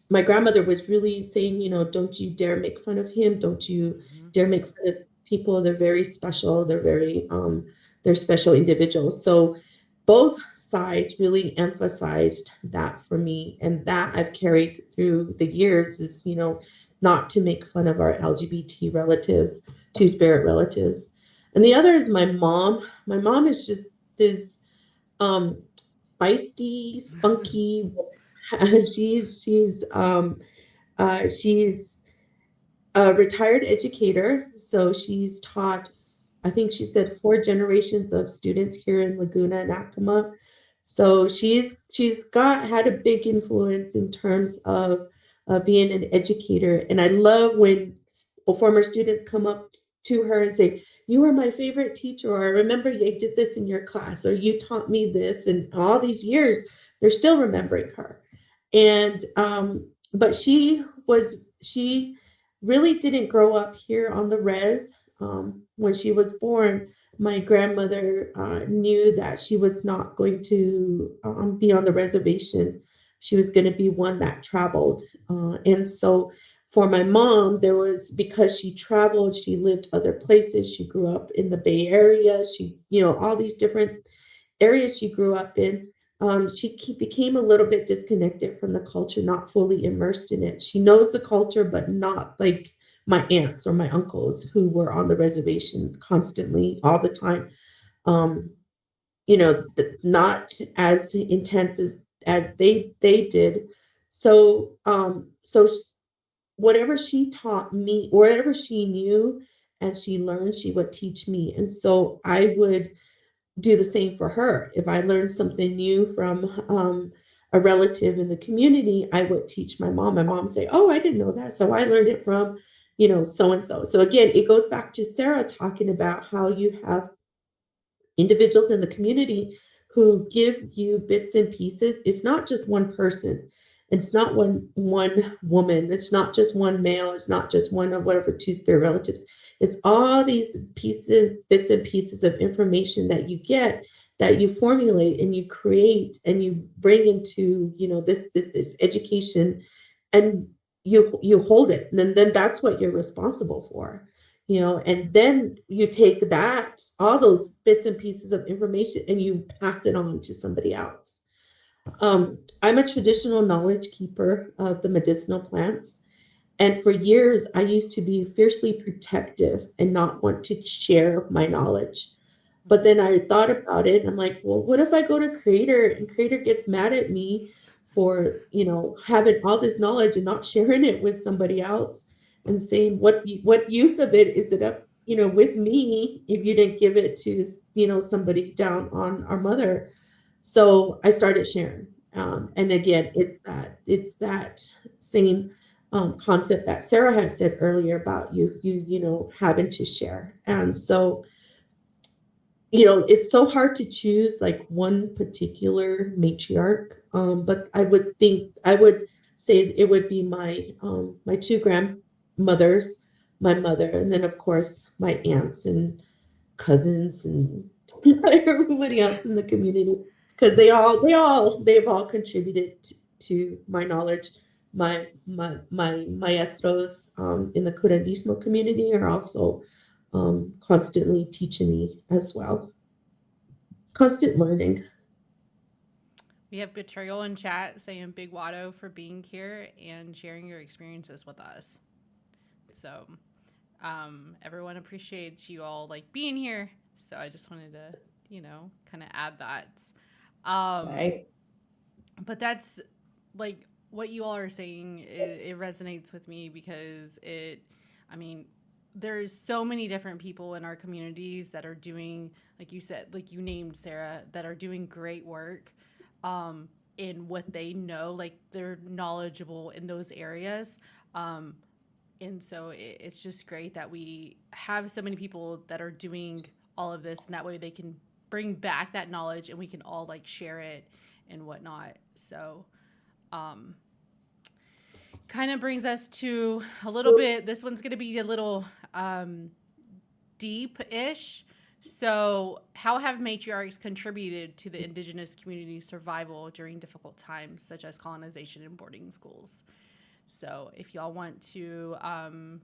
Speaker 2: My grandmother was really saying, don't you dare make fun of him. Don't you dare make fun of people. They're very special. They're special individuals. So both sides really emphasized that for me, and that I've carried through the years is, not to make fun of our LGBT relatives, two-spirit relatives. And the other is my mom. My mom is just this feisty, spunky. She's a retired educator, so she's taught, I think she said, 4 generations of students here in Laguna and Acoma. So she's had a big influence in terms of being an educator. And I love when former students come up to her and say, "You were my favorite teacher," or "I remember you did this in your class," or "You taught me this." And all these years, they're still remembering her. And but she really didn't grow up here on the res. When she was born, my grandmother knew that she was not going to be on the reservation. She was going to be one that traveled. And so for my mom, because she traveled, she lived other places. She grew up in the Bay Area. All these different areas she grew up in. became a little bit disconnected from the culture, not fully immersed in it. She knows the culture, but not like my aunts or my uncles who were on the reservation constantly all the time. Um, not as intense as they did. So whatever she taught me, whatever she knew and she learned, she would teach me. And so I would do the same for her. If I learned something new from a relative in the community, I would teach my mom. My mom say, "Oh, I didn't know that, so I learned it from, so and so." So again, it goes back to Sarah talking about how you have individuals in the community who give you bits and pieces. It's not just one person. It's not one woman. It's not just one male. It's not just one of whatever two spirit relatives. It's all these bits and pieces of information that you get, that you formulate and you create and you bring into, this education, and you hold it. And then that's what you're responsible for. And then you take all those bits and pieces of information, and you pass it on to somebody else. I'm a traditional knowledge keeper of the medicinal plants. And for years, I used to be fiercely protective and not want to share my knowledge. But then I thought about it, and I'm like, well, what if I go to Creator and Creator gets mad at me for, having all this knowledge and not sharing it with somebody else, and saying, what use of it is it up, with me, if you didn't give it to, somebody down on our mother. So I started sharing. And again, it's that same concept that Sarah had said earlier about you having to share. And so, it's so hard to choose like one particular matriarch. But I would say it would be my two grandmothers, my mother, and then of course my aunts and cousins and everybody else in the community, because they've all contributed to my knowledge. My maestros in the Curandismo community are also constantly teaching me as well. Constant learning.
Speaker 3: We have Betrayal in chat saying Big Watto for being here and sharing your experiences with us. So everyone appreciates you all like being here. So I just wanted to, kind of add that.
Speaker 1: Right.
Speaker 3: But that's like what you all are saying. It resonates with me because there's so many different people in our communities that are doing, like you said, like you named Sarah, that are doing great work in what they know, like they're knowledgeable in those areas. And so it's just great that we have so many people that are doing all of this, and that way they can bring back that knowledge and we can all like share it and whatnot. So kind of brings us to a little bit, this one's going to be a little deep-ish. So how have matriarchs contributed to the Indigenous community's survival during difficult times, such as colonization and boarding schools? So if y'all want to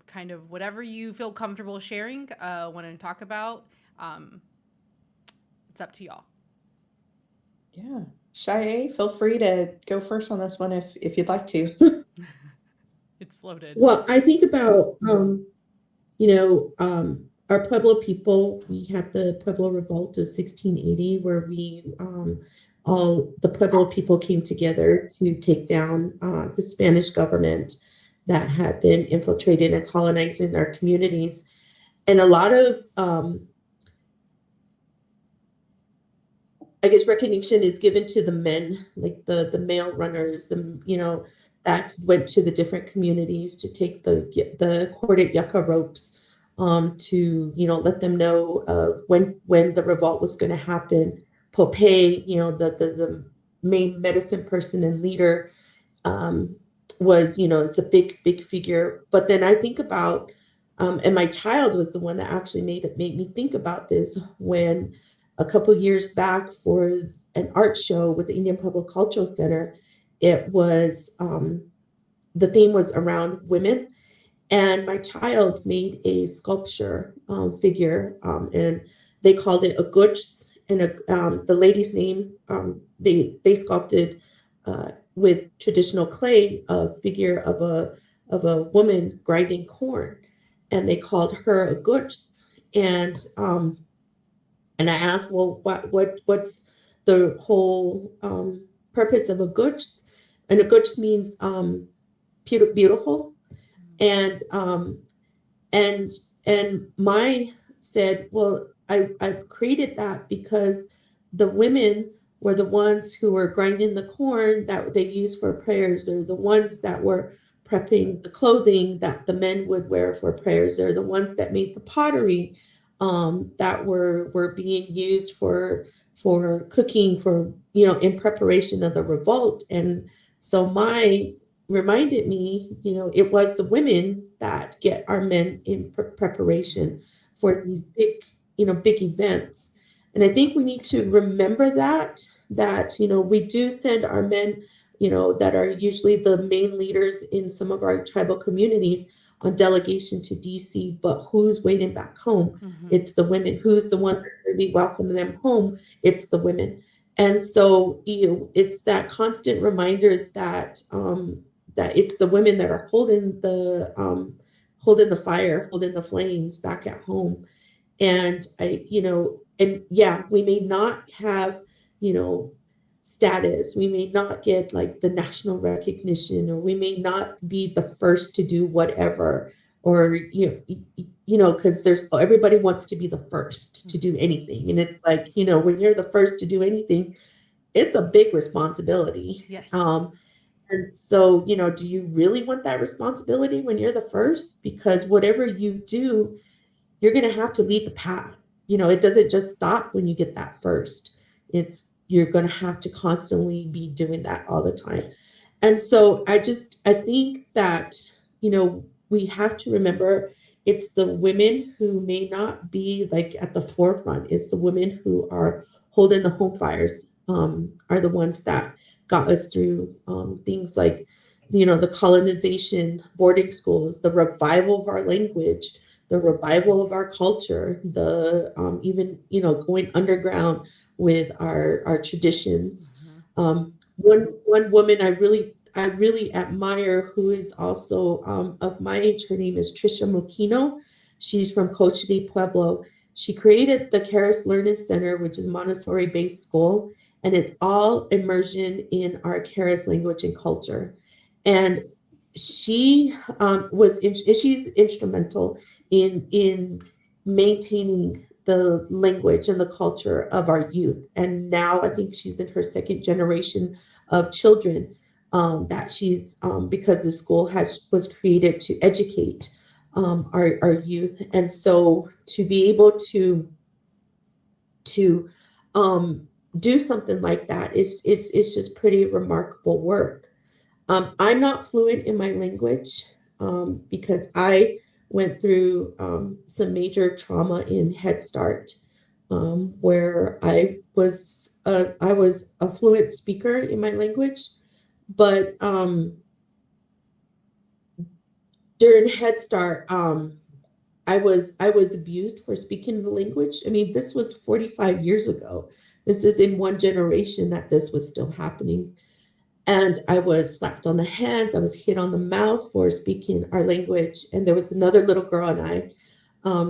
Speaker 3: kind of whatever you feel comfortable sharing, want to talk about, it's up to y'all.
Speaker 1: Yeah. Shayai, feel free to go first on this one if you'd like to.
Speaker 3: It's loaded.
Speaker 2: Well, I think about, our Pueblo people. We had the Pueblo Revolt of 1680, where all the Pueblo people came together to take down the Spanish government that had been infiltrating and colonizing our communities. And a lot of, I guess, recognition is given to the men, like the male runners, that went to the different communities to take the corded yucca ropes, to let them know when the revolt was going to happen. Pope, the main medicine person and leader, was it's a big figure. But then I think about, and my child was the one that actually made me think about this, when a couple years back for an art show with the Indian Pueblo Cultural Center, it was the theme was around women. And my child made a sculpture figure, and they called it a guts, the lady's name, they sculpted with traditional clay a figure of a woman grinding corn, and they called her a gutsch. And I asked, well, what's the whole purpose of a gutsch? And a gutsch means beautiful, and and my said, well, I created that because the women were the ones who were grinding the corn that they used for prayers, or the ones that were prepping the clothing that the men would wear for prayers, or the ones that made the pottery that were being used for cooking, for in preparation of the revolt. And so my reminded me, it was the women that get our men in preparation for these big events. And I think we need to remember that we do send our men, that are usually the main leaders in some of our tribal communities, on delegation to DC, but who's waiting back home? It's the women. Who's the one that really welcome them home? It's the women. And so it's that constant reminder that that it's the women that are holding the fire, holding the flames back at home. And we may not have, status. We may not get like the national recognition, or we may not be the first to do whatever, or, because everybody wants to be the first to do anything. And it's like, when you're the first to do anything, it's a big responsibility.
Speaker 3: Yes.
Speaker 2: And so, do you really want that responsibility when you're the first? Because whatever you do, you're going to have to lead the path. It doesn't just stop when you get that first. You're going to have to constantly be doing that all the time. And so I think that, we have to remember it's the women who may not be like at the forefront. It's the women who are holding the home fires, are the ones that got us through things like, the colonization, boarding schools, the revival of our language, the revival of our culture, the even, going underground with our traditions. One woman I really admire, who is also of my age, her name is Trisha Mukino. She's from Pueblo. She created the Caris Learning Center, which is a Montessori-based school, and it's all immersion in our Caris language and culture. And she's instrumental in maintaining the language and the culture of our youth. And now I think she's in her second generation of children that she's because the school was created to educate our youth. And so to be able to do something like that it's just pretty remarkable work. I'm not fluent in my language because I went through some major trauma in Head Start, where I was a fluent speaker in my language, but during Head Start, I was abused for speaking the language. I mean, this was 45 years ago. This is in one generation that this was still happening. And I was slapped on the hands. I was hit on the mouth for speaking our language. And there was another little girl and I,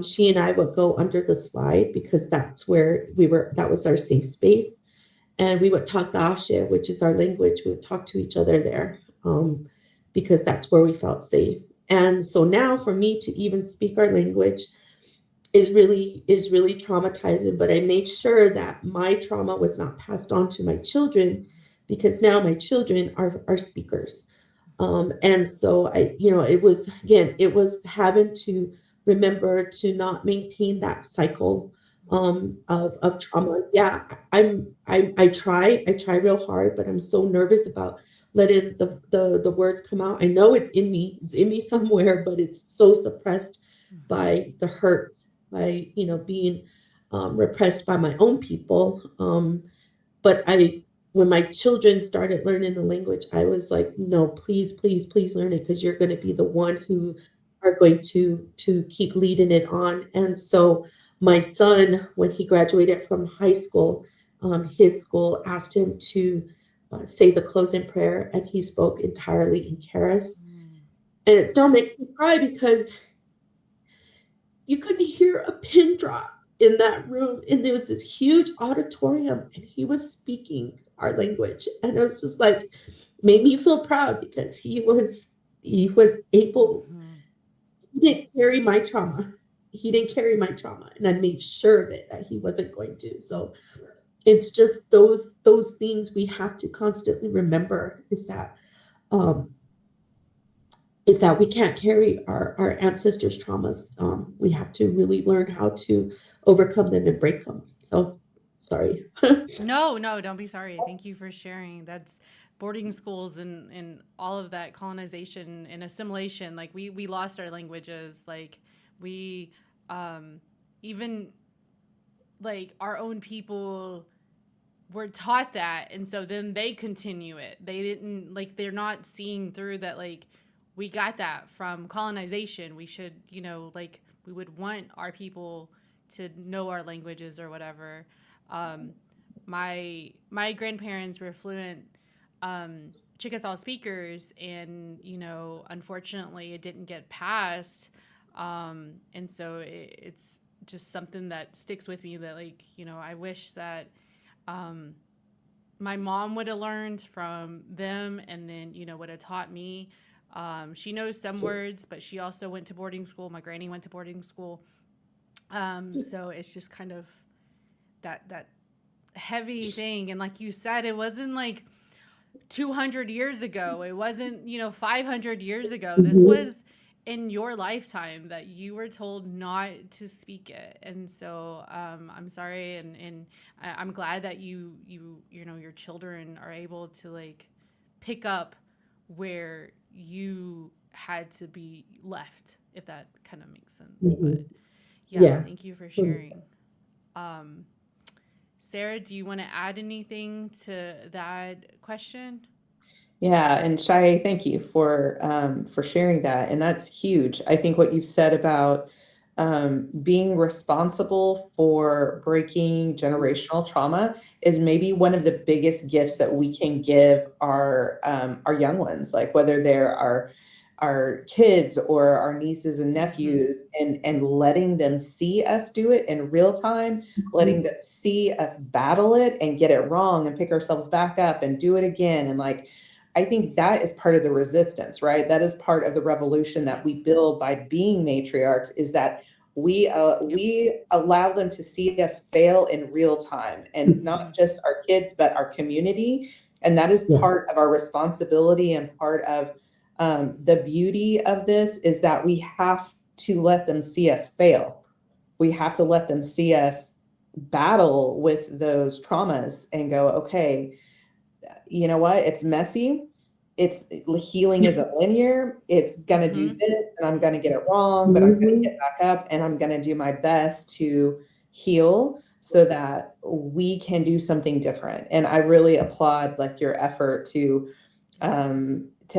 Speaker 2: she and I would go under the slide because that's where that was our safe space. And we would talk the Ashe, which is our language. We would talk to each other there because that's where we felt safe. And so now for me to even speak our language is really traumatizing. But I made sure that my trauma was not passed on to my children, because now my children are speakers. And so it was having to remember to not maintain that cycle of trauma. Yeah, I try real hard, but I'm so nervous about letting the words come out. I know it's in me somewhere, but it's so suppressed by the hurt, by being repressed by my own people. But when my children started learning the language, I was like, no, please learn it, because you're going to be the one who are going to keep leading it on. And so My son, when he graduated from high school, his school asked him to say the closing prayer, and he spoke entirely in Keres. And it still makes me cry because you couldn't hear a pin drop in that room. And there was this huge auditorium, and he was speaking our language. And it was just like, made me feel proud because he was able, he didn't carry my trauma. He didn't carry my trauma. And I made sure of it, that he wasn't going to. So it's just those things we have to constantly remember, is that we can't carry our ancestors' traumas. We have to really learn how to overcome them and break them. So, sorry.
Speaker 3: No, don't be sorry. Thank you for sharing. That's boarding schools and all of that colonization and assimilation. Like we lost our languages. Like we even like our own people were taught that, and so then they continue it. They didn't, like, they're not seeing through that, like, we got that from colonization. We should, like, we would want our people to know our languages or whatever. My grandparents were fluent Chickasaw speakers, and unfortunately it didn't get passed, and so it's just something that sticks with me, that, like, I wish that my mom would have learned from them, and then would have taught me. She knows some words, but she also went to boarding school. My granny went to boarding school, so it's just kind of that heavy thing. And like you said, it wasn't like 200 years ago. It wasn't 500 years ago. This was in your lifetime that you were told not to speak it. And so I'm sorry, and I'm glad that your children are able to, like, pick up where you had to be left, if that kind of makes sense. But yeah, thank you for sharing. Sarah, do you want to add anything to that question?
Speaker 1: Yeah, and Shayai, thank you for sharing that, and that's huge. I think what you've said about being responsible for breaking generational trauma is maybe one of the biggest gifts that we can give our young ones, like whether they're our kids or our nieces and nephews, and letting them see us do it in real time, letting them see us battle it and get it wrong and pick ourselves back up and do it again. And like, I think that is part of the resistance, right? That is part of the revolution that we build by being matriarchs, is that we allow them to see us fail in real time, and not just our kids, but our community. And that is part of our responsibility, and part of the beauty of this is that we have to let them see us fail. We have to let them see us battle with those traumas and go, okay, you know what? It's messy. Healing isn't linear. It's going to do this, and I'm going to get it wrong, but I'm going to get back up, and I'm going to do my best to heal so that we can do something different. And I really applaud, like, your effort to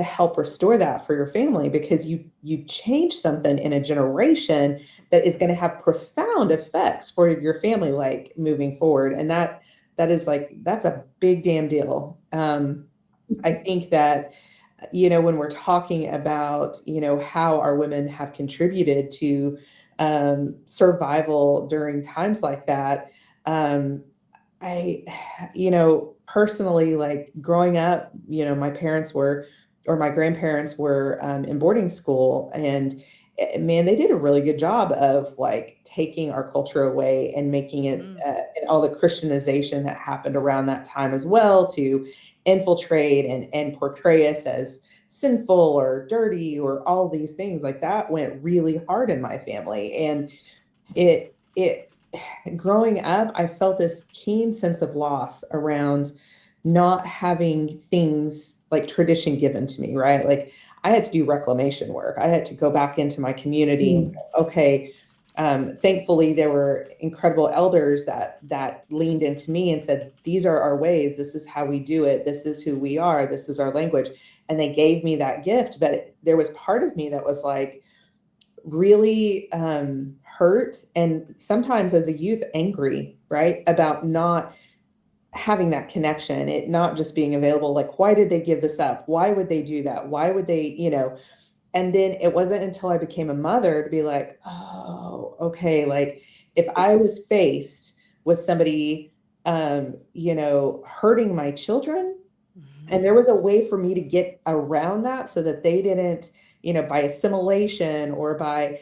Speaker 1: help restore that for your family, because you change something in a generation that is going to have profound effects for your family, like, moving forward. And that is, like, that's a big damn deal. I think that, when we're talking about, how our women have contributed to survival during times like that, I, personally, like, growing up, my parents were, or my grandparents were, in boarding school, and man, they did a really good job of, like, taking our culture away and making it, and all the Christianization that happened around that time as well, to infiltrate and portray us as sinful or dirty or all these things. Like, that went really hard in my family. And it growing up, I felt this keen sense of loss around not having things like tradition given to me, right? Like, I had to do reclamation work. I had to go back into my community and go, okay, thankfully there were incredible elders that leaned into me and said, these are our ways. This is how we do it. This is who we are. This is our language. And they gave me that gift. But there was part of me that was like, really hurt, and sometimes as a youth angry, right, about not having that connection, it not just being available. Like, why did they give this up? Why would they do that? Why would they, and then it wasn't until I became a mother to be like, oh, okay, like if I was faced with somebody hurting my children, and there was a way for me to get around that so that they didn't, by assimilation or by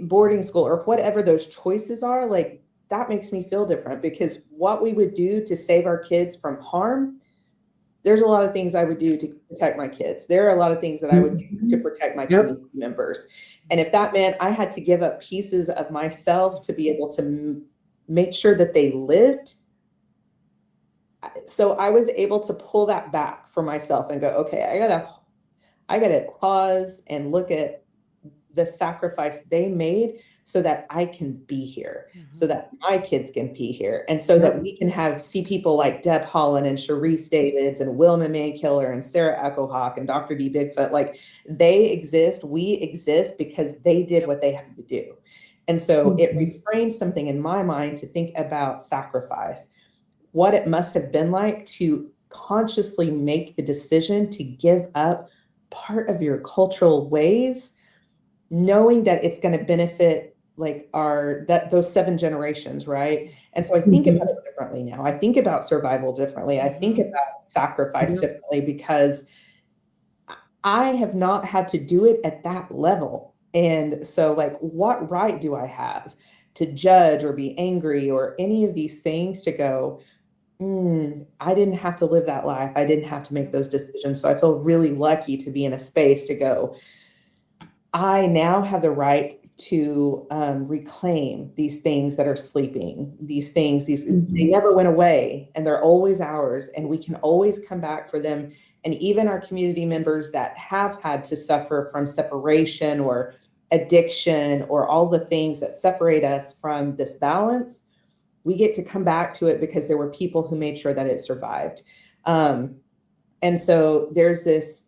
Speaker 1: boarding school or whatever those choices are, like that makes me feel different, because what we would do to save our kids from harm, there's a lot of things I would do to protect my kids. There are a lot of things that I would do to protect my community members. And if that meant I had to give up pieces of myself to be able to make sure that they lived, so I was able to pull that back for myself and go, okay, I gotta pause and look at the sacrifice they made so that I can be here, so that my kids can be here, and so that we can see people like Deb Holland and Sharice Davids and Wilma Mankiller and Sarah Echohawk and Dr. D Bigfoot. Like, they exist, we exist because they did what they had to do. And so it reframes something in my mind to think about sacrifice, what it must have been like to consciously make the decision to give up part of your cultural ways, knowing that it's going to benefit like those 7 generations, right? And so I think about it differently now. I think about survival differently. I think about sacrifice differently, because I have not had to do it at that level. And so, like, what right do I have to judge or be angry or any of these things, to go, I didn't have to live that life. I didn't have to make those decisions. So I feel really lucky to be in a space to go, I now have the right to reclaim these things that are sleeping, these things, they never went away, and they're always ours, and we can always come back for them. And even our community members that have had to suffer from separation or addiction or all the things that separate us from this balance, we get to come back to it because there were people who made sure that it survived. And so there's this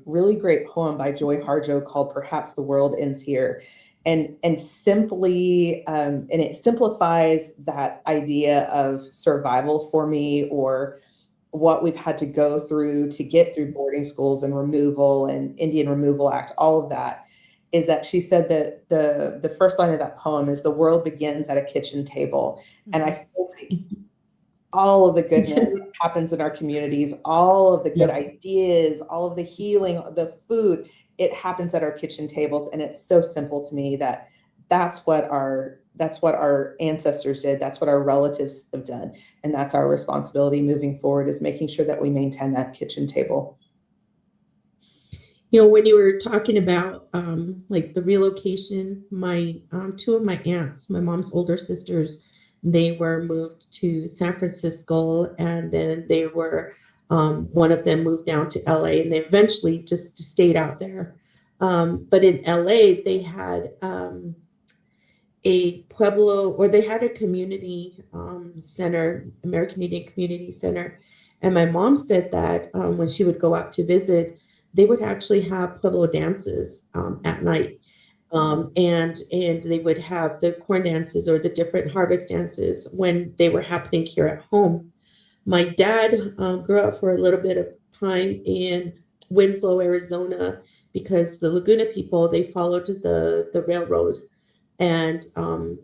Speaker 1: really great poem by Joy Harjo called Perhaps the World Ends Here. And simply, and it simplifies that idea of survival for me, or what we've had to go through to get through boarding schools and removal and Indian Removal Act, all of that. Is that she said that the first line of that poem is, the world begins at a kitchen table. And I feel like all of the goodness that happens in our communities, all of the good ideas, all of the healing, the food, it happens at our kitchen tables. And it's so simple to me that that's what our ancestors did. That's what our relatives have done. And that's our responsibility moving forward, is making sure that we maintain that kitchen table.
Speaker 2: When you were talking about like the relocation, my 2 of my aunts, my mom's older sisters, they were moved to San Francisco, and then they were one of them moved down to LA, and they eventually just stayed out there. But in LA, they had a Pueblo, or they had a community center, American Indian Community Center. And my mom said that when she would go out to visit, they would actually have Pueblo dances at night. And they would have the corn dances or the different harvest dances when they were happening here at home. My dad grew up for a little bit of time in Winslow, Arizona, because the Laguna people, they followed the railroad, and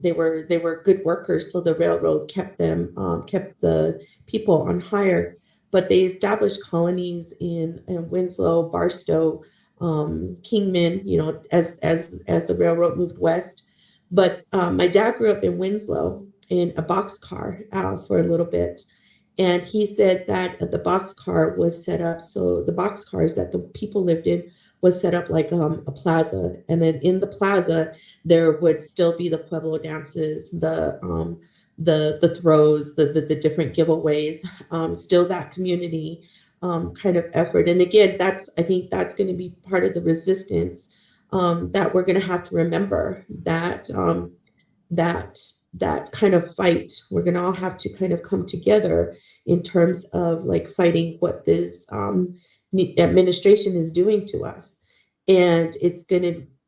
Speaker 2: they were good workers. So the railroad kept the people on hire. But they established colonies in Winslow, Barstow, Kingman, as the railroad moved west. But my dad grew up in Winslow in a boxcar for a little bit. And he said that the boxcar was set up, so the boxcars that the people lived in was set up like a plaza. And then in the plaza, there would still be the Pueblo dances, the throws, the different giveaways, still that community kind of effort. And again, I think that's going to be part of the resistance that we're going to have to remember, that that kind of fight. We're going to all have to kind of come together in terms of like fighting what this administration is doing to us. And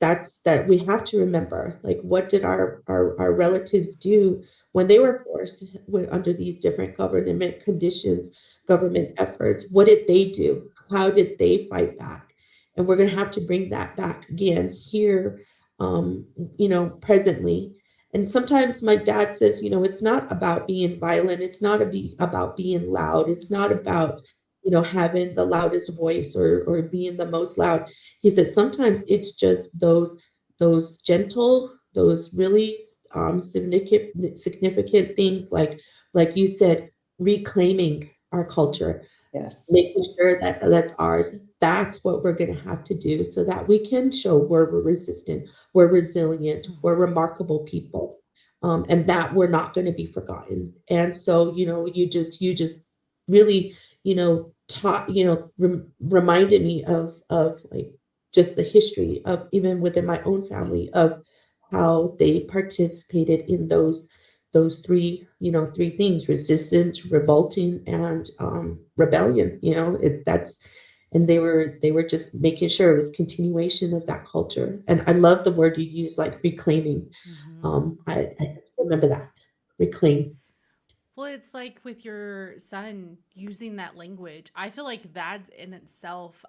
Speaker 2: that we have to remember, like, what did our relatives do when they were forced under these different government conditions, government efforts? What did they do? How did they fight back? And we're going to have to bring that back again here, presently. And sometimes my dad says, it's not about being violent. It's not about being loud. It's not about, having the loudest voice or being the most loud. He says sometimes it's just those gentle, those really significant things, like you said, reclaiming our culture,
Speaker 1: Yes.
Speaker 2: making sure that that's ours. That's what we're going to have to do so that we can show we're resistant, we're resilient, we're remarkable people, and that we're not going to be forgotten. And so, you just really, taught, reminded me of like just the history of even within my own family of how they participated in those three things: resistance, revolting, and rebellion. That's, and they were just making sure it was continuation of that culture. And I love the word you use, like reclaiming. I remember that, reclaim.
Speaker 3: Well, it's like with your son using that language. I feel like that in itself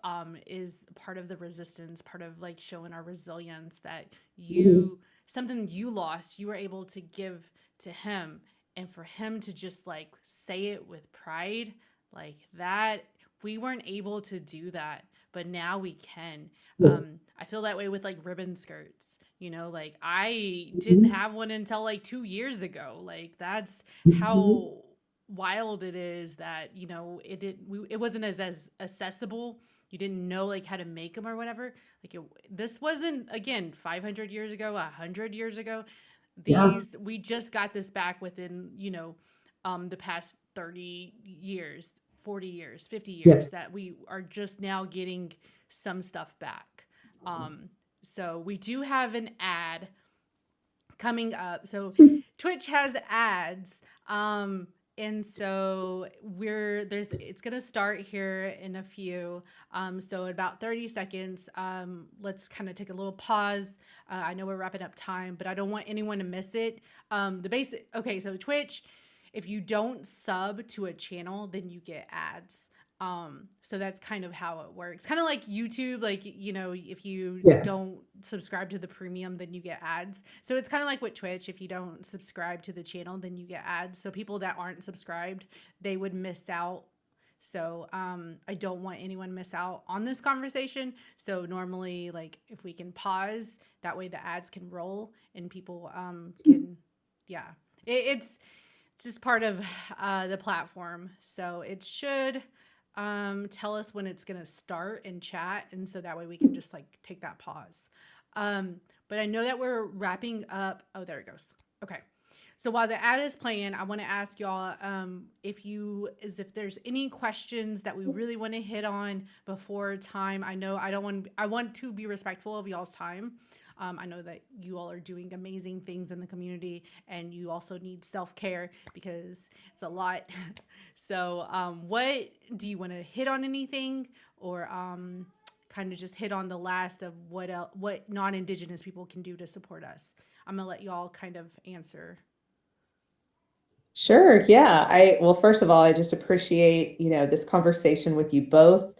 Speaker 3: is part of the resistance, part of like showing our resilience that
Speaker 2: Mhm.
Speaker 3: something you lost, you were able to give to him. And for him to just like say it with pride, like that, we weren't able to do that, but now we can.
Speaker 2: Yeah.
Speaker 3: I feel that way with like ribbon skirts. Like I didn't
Speaker 2: Mhm.
Speaker 3: have one until like 2 years ago. Like that's
Speaker 2: Mhm.
Speaker 3: how wild it is that it wasn't as accessible. You didn't know like how to make them or whatever. This wasn't, again, 500 years ago, 100 years ago.
Speaker 2: Yeah.
Speaker 3: These We just got this back within the past 30 years, 40 years, 50
Speaker 2: Yeah.
Speaker 3: years, that we are just now getting some stuff back. So we do have an ad coming up. So Twitch has ads. And so it's gonna start here in a few. So about 30 seconds. Let's kind of take a little pause. I know we're wrapping up time, but I don't want anyone to miss it. Okay, so Twitch, if you don't sub to a channel, then you get ads. So that's kind of how it works. Kind of like YouTube, like, if you
Speaker 2: Yeah.
Speaker 3: don't subscribe to the premium, then you get ads. So it's kind of like with Twitch, if you don't subscribe to the channel, then you get ads. So people that aren't subscribed, they would miss out. So I don't want anyone to miss out on this conversation. So normally, like, if we can pause, that way the ads can roll and people can, yeah. It's just part of the platform. So it should tell us when it's going to start in chat. And so that way we can just like take that pause. But I know that we're wrapping up. Oh, there it goes. Okay. So while the ad is playing, I want to ask y'all if there's any questions that we really want to hit on before time. I want to be respectful of y'all's time. I know that you all are doing amazing things in the community, and you also need self-care because it's a lot. So what do you want to hit on, anything, or kind of just hit on the last of what non-Indigenous people can do to support us? I'm gonna let y'all kind of answer.
Speaker 1: Sure. Yeah. Well, first of all, I just appreciate, this conversation with you both.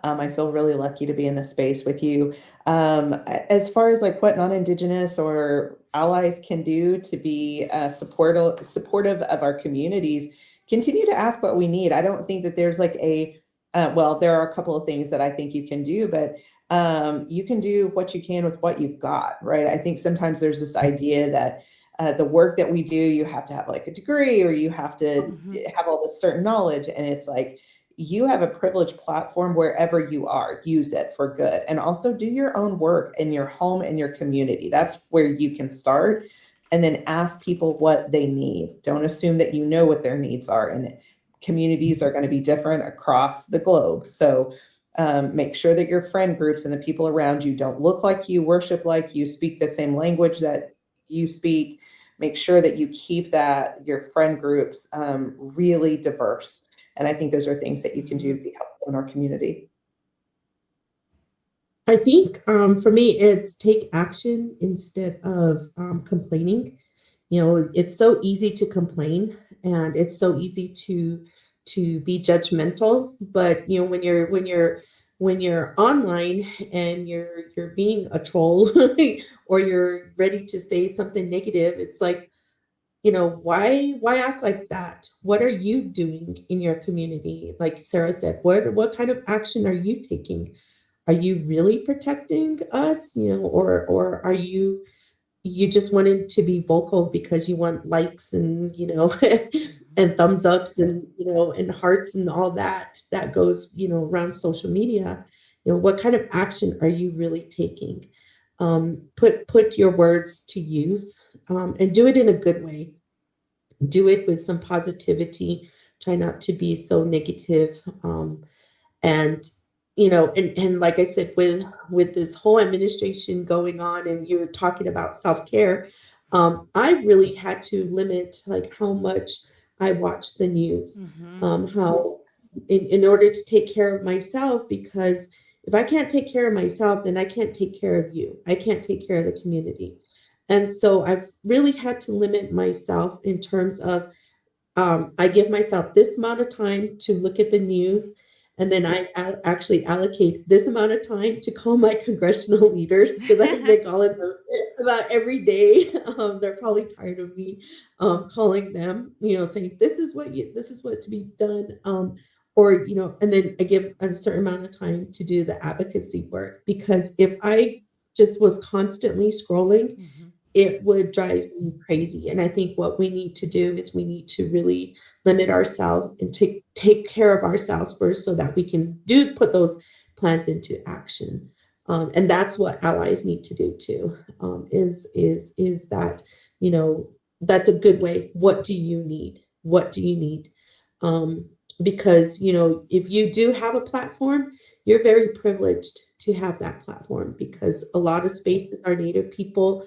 Speaker 1: I feel really lucky to be in this space with you. As far as like what non-Indigenous or allies can do to be supportive of our communities, continue to ask what we need. I don't think that there's like well, there are a couple of things that I think you can do, but you can do what you can with what you've got, right? I think sometimes there's this idea that the work that we do, you have to have like a degree or you have to have all this certain knowledge. And it's like, you have a privileged platform wherever you are, use it for good. And also do your own work in your home and your community. That's where you can start. And then ask people what they need. Don't assume that you know what their needs are. And communities are going to be different across the globe. So make sure that your friend groups and the people around you don't look like you, worship like you, speak the same language that you speak. Make sure that you keep your friend groups really diverse. And I think those are things that you can do to be helpful in our community.
Speaker 2: I think for me, it's take action instead of complaining. It's so easy to complain, and it's so easy to be judgmental. But when you're online and you're being a troll or you're ready to say something negative, it's like, why act like that? What are you doing in your community? Like Sarah said, what kind of action are you taking? Are you really protecting us? Or are you just wanted to be vocal because you want likes and
Speaker 3: Mhm.
Speaker 2: and thumbs ups and and hearts and all that goes around social media. What kind of action are you really taking? Put your words to use, and do it in a good way. Do it with some positivity. Try not to be so negative. And and like I said, with this whole administration going on, and you're talking about self-care, I really had to limit like how much I watch the news,
Speaker 3: Mhm.
Speaker 2: how in order to take care of myself, because if I can't take care of myself, then I can't take care of you, I can't take care of the community. And so I've really had to limit myself in terms of, I give myself this amount of time to look at the news, and then I actually allocate this amount of time to call my congressional leaders, because I've been calling them about every day. They're probably tired of me calling them, saying this is what's to be done, or and then I give a certain amount of time to do the advocacy work, because if I just was constantly scrolling,
Speaker 3: Mhm.
Speaker 2: it would drive me crazy. And I think what we need to do is we need to really limit ourselves and take care of ourselves first, so that we can do put those plans into action. And that's what allies need to do too. Is that, you know that's a good way. What do you need? What do you need? Um, because if you do have a platform, you're very privileged to have that platform, because a lot of spaces our Native people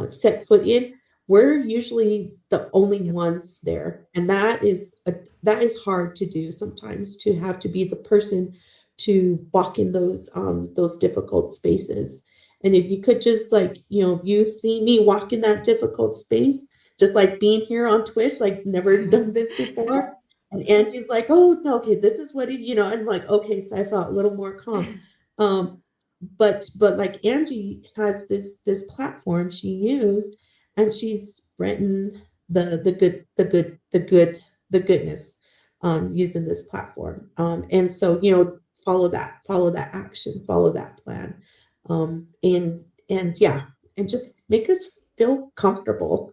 Speaker 2: set foot in, we're usually the only
Speaker 3: Yep.
Speaker 2: ones there, and that is hard to do sometimes, to have to be the person to walk in those difficult spaces. And if you could just, like, if you see me walk in that difficult space, just like being here on Twitch, like never done this before, and Angie's like, oh no, okay, this is what I'm like, okay, so I felt a little more calm. um but like Angie has this platform she used, and she's spreading the goodness, using this platform. And so, follow that action, follow that plan, and yeah, and just make us feel comfortable.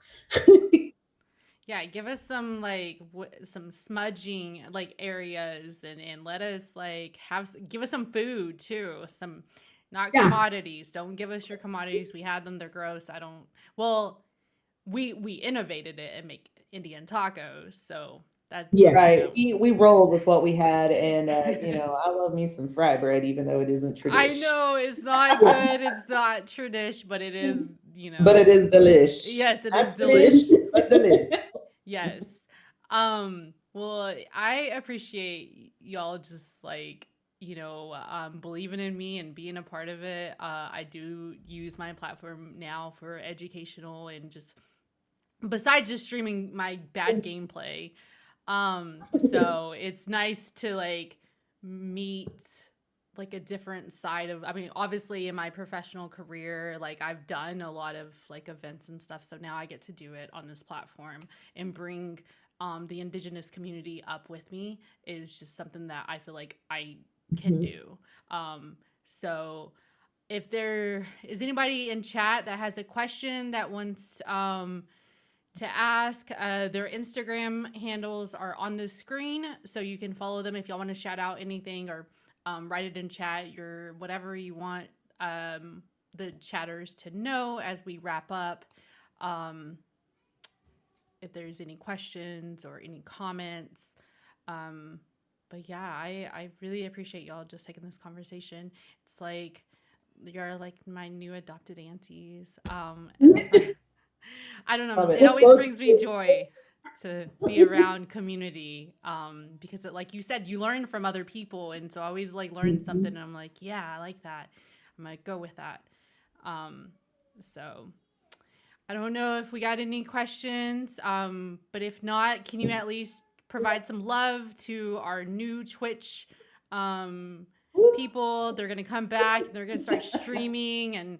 Speaker 3: Yeah, give us some like some smudging like areas, and let us like give us some food too. Some not
Speaker 2: Yeah,
Speaker 3: commodities. Don't give us your commodities. We had them. They're gross. I don't. Well, we innovated it and make Indian tacos. So that's,
Speaker 2: yeah.
Speaker 1: Right. We rolled with what we had, and I love me some fry bread, even though it isn't
Speaker 3: I
Speaker 1: tradition.
Speaker 3: know it's not good. It's not tradish, but it is,
Speaker 1: But it is delish.
Speaker 3: yes, it is
Speaker 1: Not tradish,
Speaker 3: delish.
Speaker 1: but delish.
Speaker 3: Yes. Well, I appreciate y'all just like, believing in me and being a part of it. I do use my platform now for educational and just besides just streaming my bad gameplay. So it's nice to like meet like a different side of, I mean, obviously in my professional career, like I've done a lot of like events and stuff. So now I get to do it on this platform and bring the Indigenous community up with me is just something that I feel like I can
Speaker 2: Mhm.
Speaker 3: do. So if there is anybody in chat that has a question that wants to ask. Their Instagram handles are on the screen, so you can follow them if y'all want to shout out anything or write it in chat. Your whatever you want the chatters to know as we wrap up. Um, if there's any questions or any comments. Um, but yeah, I really appreciate y'all just taking this conversation. It's like you're like my new adopted aunties. I don't
Speaker 1: Love
Speaker 3: know.
Speaker 1: it.
Speaker 3: It always brings me joy to be around community because like you said, you learn from other people, and so I always like learn something,
Speaker 2: Mhm.
Speaker 3: and I'm like, yeah, I like that. I'm gonna go with that. So I don't know if we got any questions, but if not, can you at least provide some love to our new Twitch people? They're gonna come back and they're gonna start streaming and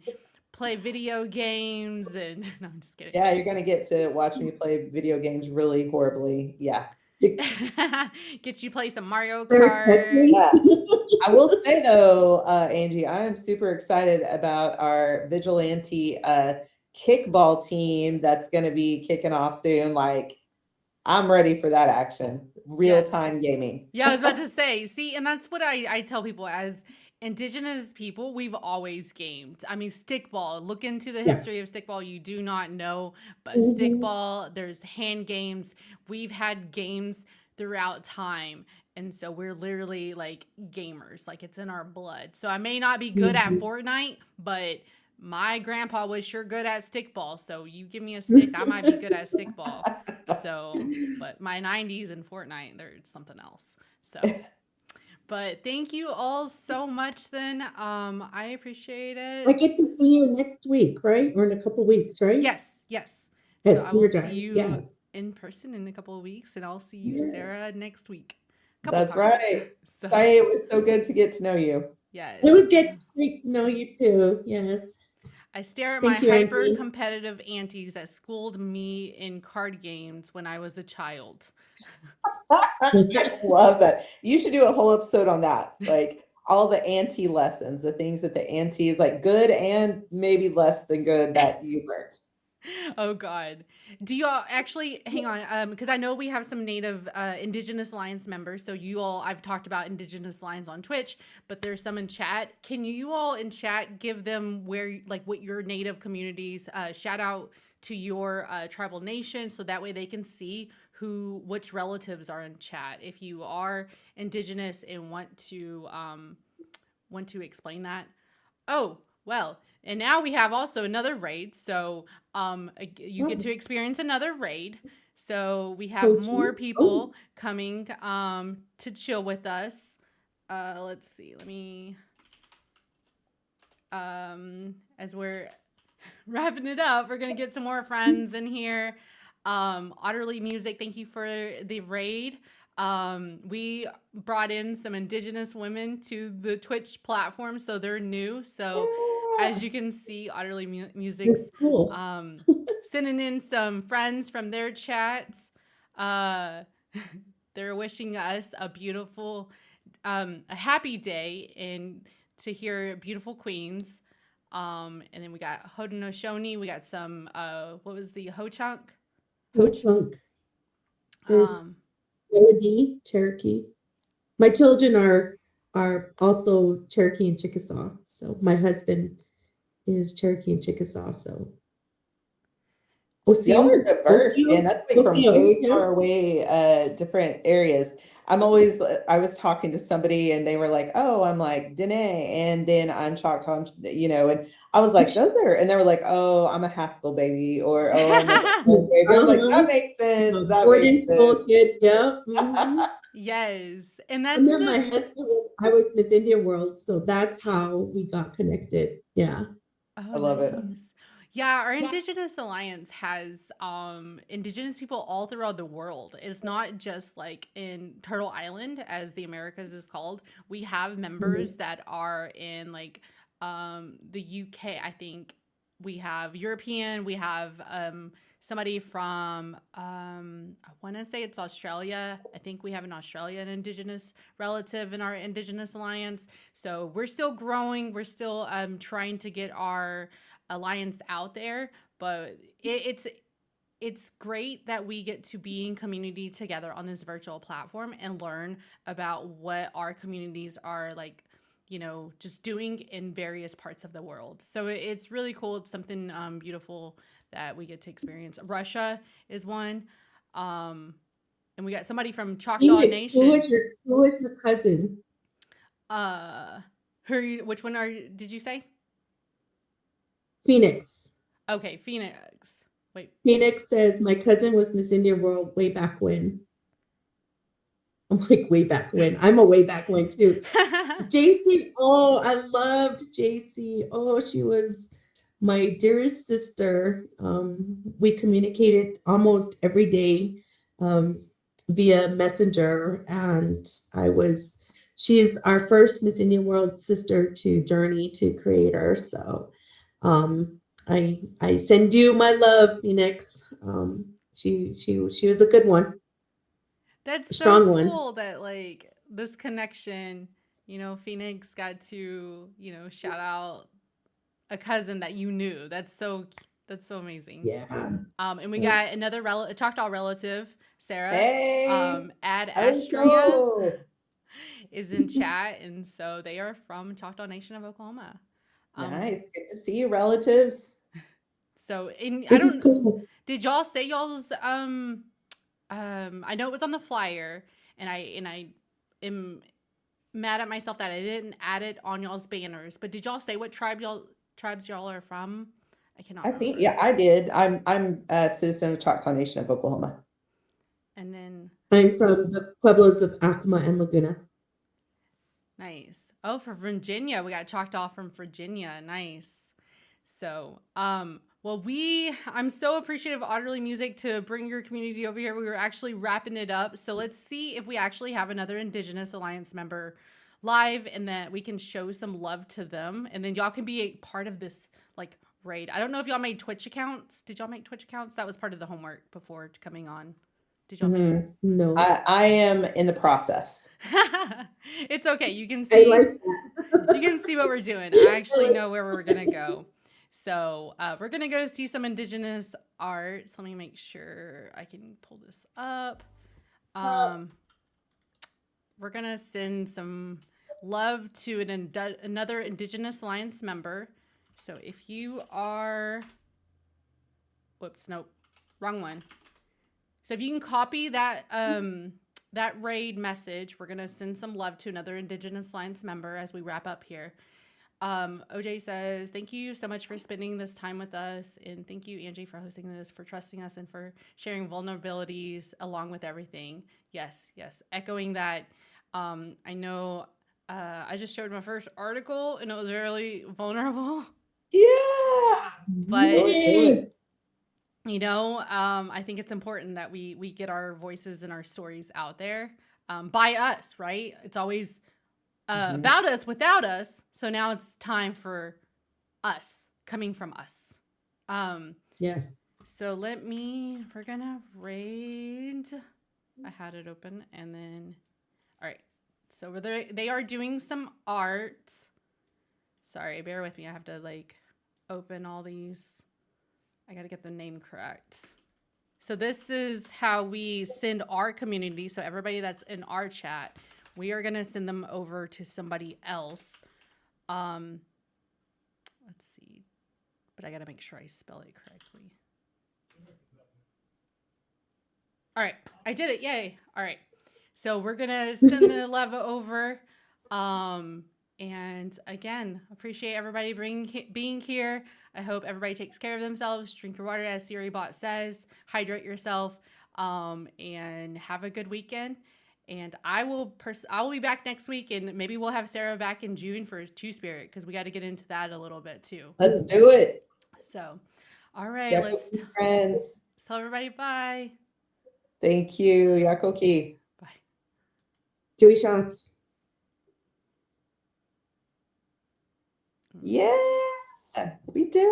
Speaker 3: play video games. And no, I'm just kidding.
Speaker 1: Yeah, you're gonna get to watch me play video games really horribly. Yeah.
Speaker 3: Get you play some Mario
Speaker 4: There are
Speaker 3: Kart.
Speaker 1: Yeah. I will say though, Angie, I am super excited about our vigilante kickball team that's going to be kicking off soon. Like, I'm ready for that action. Real-time gaming.
Speaker 3: Yeah, I was about to say, see, and that's what I tell people as Indigenous people, we've always gamed. I mean, stickball, look into the history of stickball. You do not know, but stickball, there's hand games. We've had games throughout time. And so we're literally like gamers, like it's in our blood. So I may not be good at Fortnite, but my grandpa was sure good at stickball. So you give me a stick, I might be good at stickball. So, but my 90s and Fortnite, they're something else. So, but thank you all so much then. I appreciate it.
Speaker 4: I get to see you next week, right? Or in a couple weeks, right?
Speaker 3: Yes, yes.
Speaker 4: Yes,
Speaker 3: So I will see
Speaker 4: guys,
Speaker 3: you
Speaker 4: yes.
Speaker 3: in person in a couple of weeks, and I'll see you,
Speaker 4: Yeah.
Speaker 3: Sarah, next week.
Speaker 1: That's
Speaker 3: times.
Speaker 1: right.
Speaker 3: So,
Speaker 1: Shayai, it was so good to get to know you.
Speaker 3: yes.
Speaker 4: It was great to know you too. Yes.
Speaker 3: I stare at
Speaker 4: Thank
Speaker 3: my
Speaker 4: you, Angie.
Speaker 3: hyper-competitive aunties that schooled me in card games when I was a child.
Speaker 1: I love that. You should do a whole episode on that. Like all the auntie lessons, the things that the aunties like good and maybe less than good that you learned.
Speaker 3: Oh God. Do you all actually hang on? Because I know we have some native Indigenous Alliance members. So you all, I've talked about Indigenous Alliance on Twitch, but there's some in chat. Can you all in chat give them where, like, what your native communities, shout out to your tribal nation, so that way they can see which relatives are in chat. If you are Indigenous and want to explain that. Oh, well, and now we have also another raid. So you get to experience another raid. So we have more people coming to chill with us. Let's see. Let me as we're wrapping it up, we're gonna get some more friends in here. Otterly Music, thank you for the raid. We brought in some Indigenous women to the Twitch platform, so they're new. So as you can see, Otterly Music's
Speaker 4: cool.
Speaker 3: sending in some friends from their chats. They're wishing us a beautiful, a happy day and to hear beautiful queens. And then we got Haudenosaunee. We got some, what was the Ho-Chunk?
Speaker 4: Ho-Chunk. There's Melody, Cherokee. My children are also Cherokee and Chickasaw. So my husband is Cherokee and Chickasaw. So
Speaker 1: Y'all are diverse, and that's like from way far away, different areas. I was talking to somebody and they were like, oh, I'm like Dene, and then I'm Choctaw, and I was like, and they were like, oh, I'm a Haskell baby, or oh, I'm a baby. I was like, that makes sense. That makes sense.
Speaker 4: Kid, yeah.
Speaker 3: Yes. And
Speaker 4: that's my husband. I was Miss Indian World, so that's how we got connected. Yeah.
Speaker 3: Oh,
Speaker 1: I love it.
Speaker 3: Yeah, our Indigenous Alliance has Indigenous people all throughout the world. It's not just like in Turtle Island, as the Americas is called. We have members that are in like the UK. I think we have European. We have somebody from I want to say it's Australia. I think we have an Australian Indigenous relative in our Indigenous Alliance. So we're still growing. We're still trying to get our alliance out there, but it's great that we get to be in community together on this virtual platform and learn about what our communities are like, just doing in various parts of the world. So it's really cool. It's something beautiful that we get to experience. Russia is one, and we got somebody from Choctaw Nation.
Speaker 4: Who is your cousin?
Speaker 3: Which one did you say?
Speaker 4: Phoenix.
Speaker 3: Okay, Phoenix. Wait.
Speaker 4: Phoenix says my cousin was Miss Indian World way back when. I'm like way back when. I'm a way back when too. JC, oh, I loved JC. Oh, she was my dearest sister. We communicated almost every day via Messenger, and she is our first Miss Indian World sister to journey to creator. So I send you my love, Phoenix. She was a good one,
Speaker 3: That's
Speaker 4: a
Speaker 3: so
Speaker 4: strong one.
Speaker 3: cool that like this connection, Phoenix got to, shout out a cousin that you knew. That's so amazing.
Speaker 4: Yeah.
Speaker 3: And we got another a Choctaw relative, Sarah.
Speaker 1: Hey,
Speaker 3: Ad Astria
Speaker 1: hello.
Speaker 3: is in chat, and so they are from Choctaw Nation of Oklahoma.
Speaker 1: Nice. Good to see you, relatives.
Speaker 3: So I
Speaker 4: This
Speaker 3: don't
Speaker 4: is cool.
Speaker 3: did y'all say y'all's I know it was on the flyer, and I am mad at myself that I didn't add it on y'all's banners. But did y'all say what tribes y'all are from? I cannot remember.
Speaker 1: think, yeah, I did. I'm a citizen of Choctaw Nation of Oklahoma.
Speaker 3: And then
Speaker 4: I'm from the Pueblos of Acoma and Laguna.
Speaker 3: nice. Oh, for Virginia, we got Choctaw from Virginia. Nice. So, well, I'm so appreciative of Otterly Music to bring your community over here. We were actually wrapping it up. So let's see if we actually have another Indigenous Alliance member live and that we can show some love to them. And then y'all can be a part of this like raid. I don't know if y'all made Twitch accounts. Did y'all make Twitch accounts? That was part of the homework before coming on. Did y'all make
Speaker 4: No.
Speaker 1: I am in the process.
Speaker 3: It's okay. You can
Speaker 4: I
Speaker 3: see
Speaker 4: like that.
Speaker 3: you can see what we're doing. I actually know where we're gonna go. So we're gonna go see some Indigenous art. So let me make sure I can pull this up. We're gonna send some love to another Indigenous Alliance member. So if you are, whoops, nope, wrong one. So if you can copy that that raid message, we're gonna send some love to another Indigenous Alliance member as we wrap up here. OJ says, thank you so much for spending this time with us. And thank you, Angie, for hosting this, for trusting us, and for sharing vulnerabilities along with everything. Yes, yes. Echoing that. I know I just showed my first article and it was really vulnerable.
Speaker 1: Yeah.
Speaker 3: But
Speaker 4: Yay.
Speaker 3: I think it's important that we get our voices and our stories out there by us, right? It's always about us without us. So now it's time for us, coming from us.
Speaker 4: Yes.
Speaker 3: So we're gonna raid. I had it open and then, all right. So they are doing some art. Sorry, bear with me. I have to like open all these. I got to get the name correct. So this is how we send our community. So everybody that's in our chat, we are going to send them over to somebody else. Let's see. But I got to make sure I spell it correctly. All right. I did it. Yay. All right. So we're going to send the love over. And again, appreciate everybody being here. I hope everybody takes care of themselves. Drink your water, as Siri Bot says. Hydrate yourself, and have a good weekend. And I will be back next week, and maybe we'll have Sarah back in June for Two Spirit because we got to get into that a little bit too.
Speaker 1: Let's do it.
Speaker 3: So, all right,
Speaker 1: Yakoki
Speaker 3: let's
Speaker 1: friends.
Speaker 3: tell everybody bye.
Speaker 1: Thank you, Yakoki.
Speaker 3: Bye.
Speaker 4: Joey shots.
Speaker 1: Yeah, we did.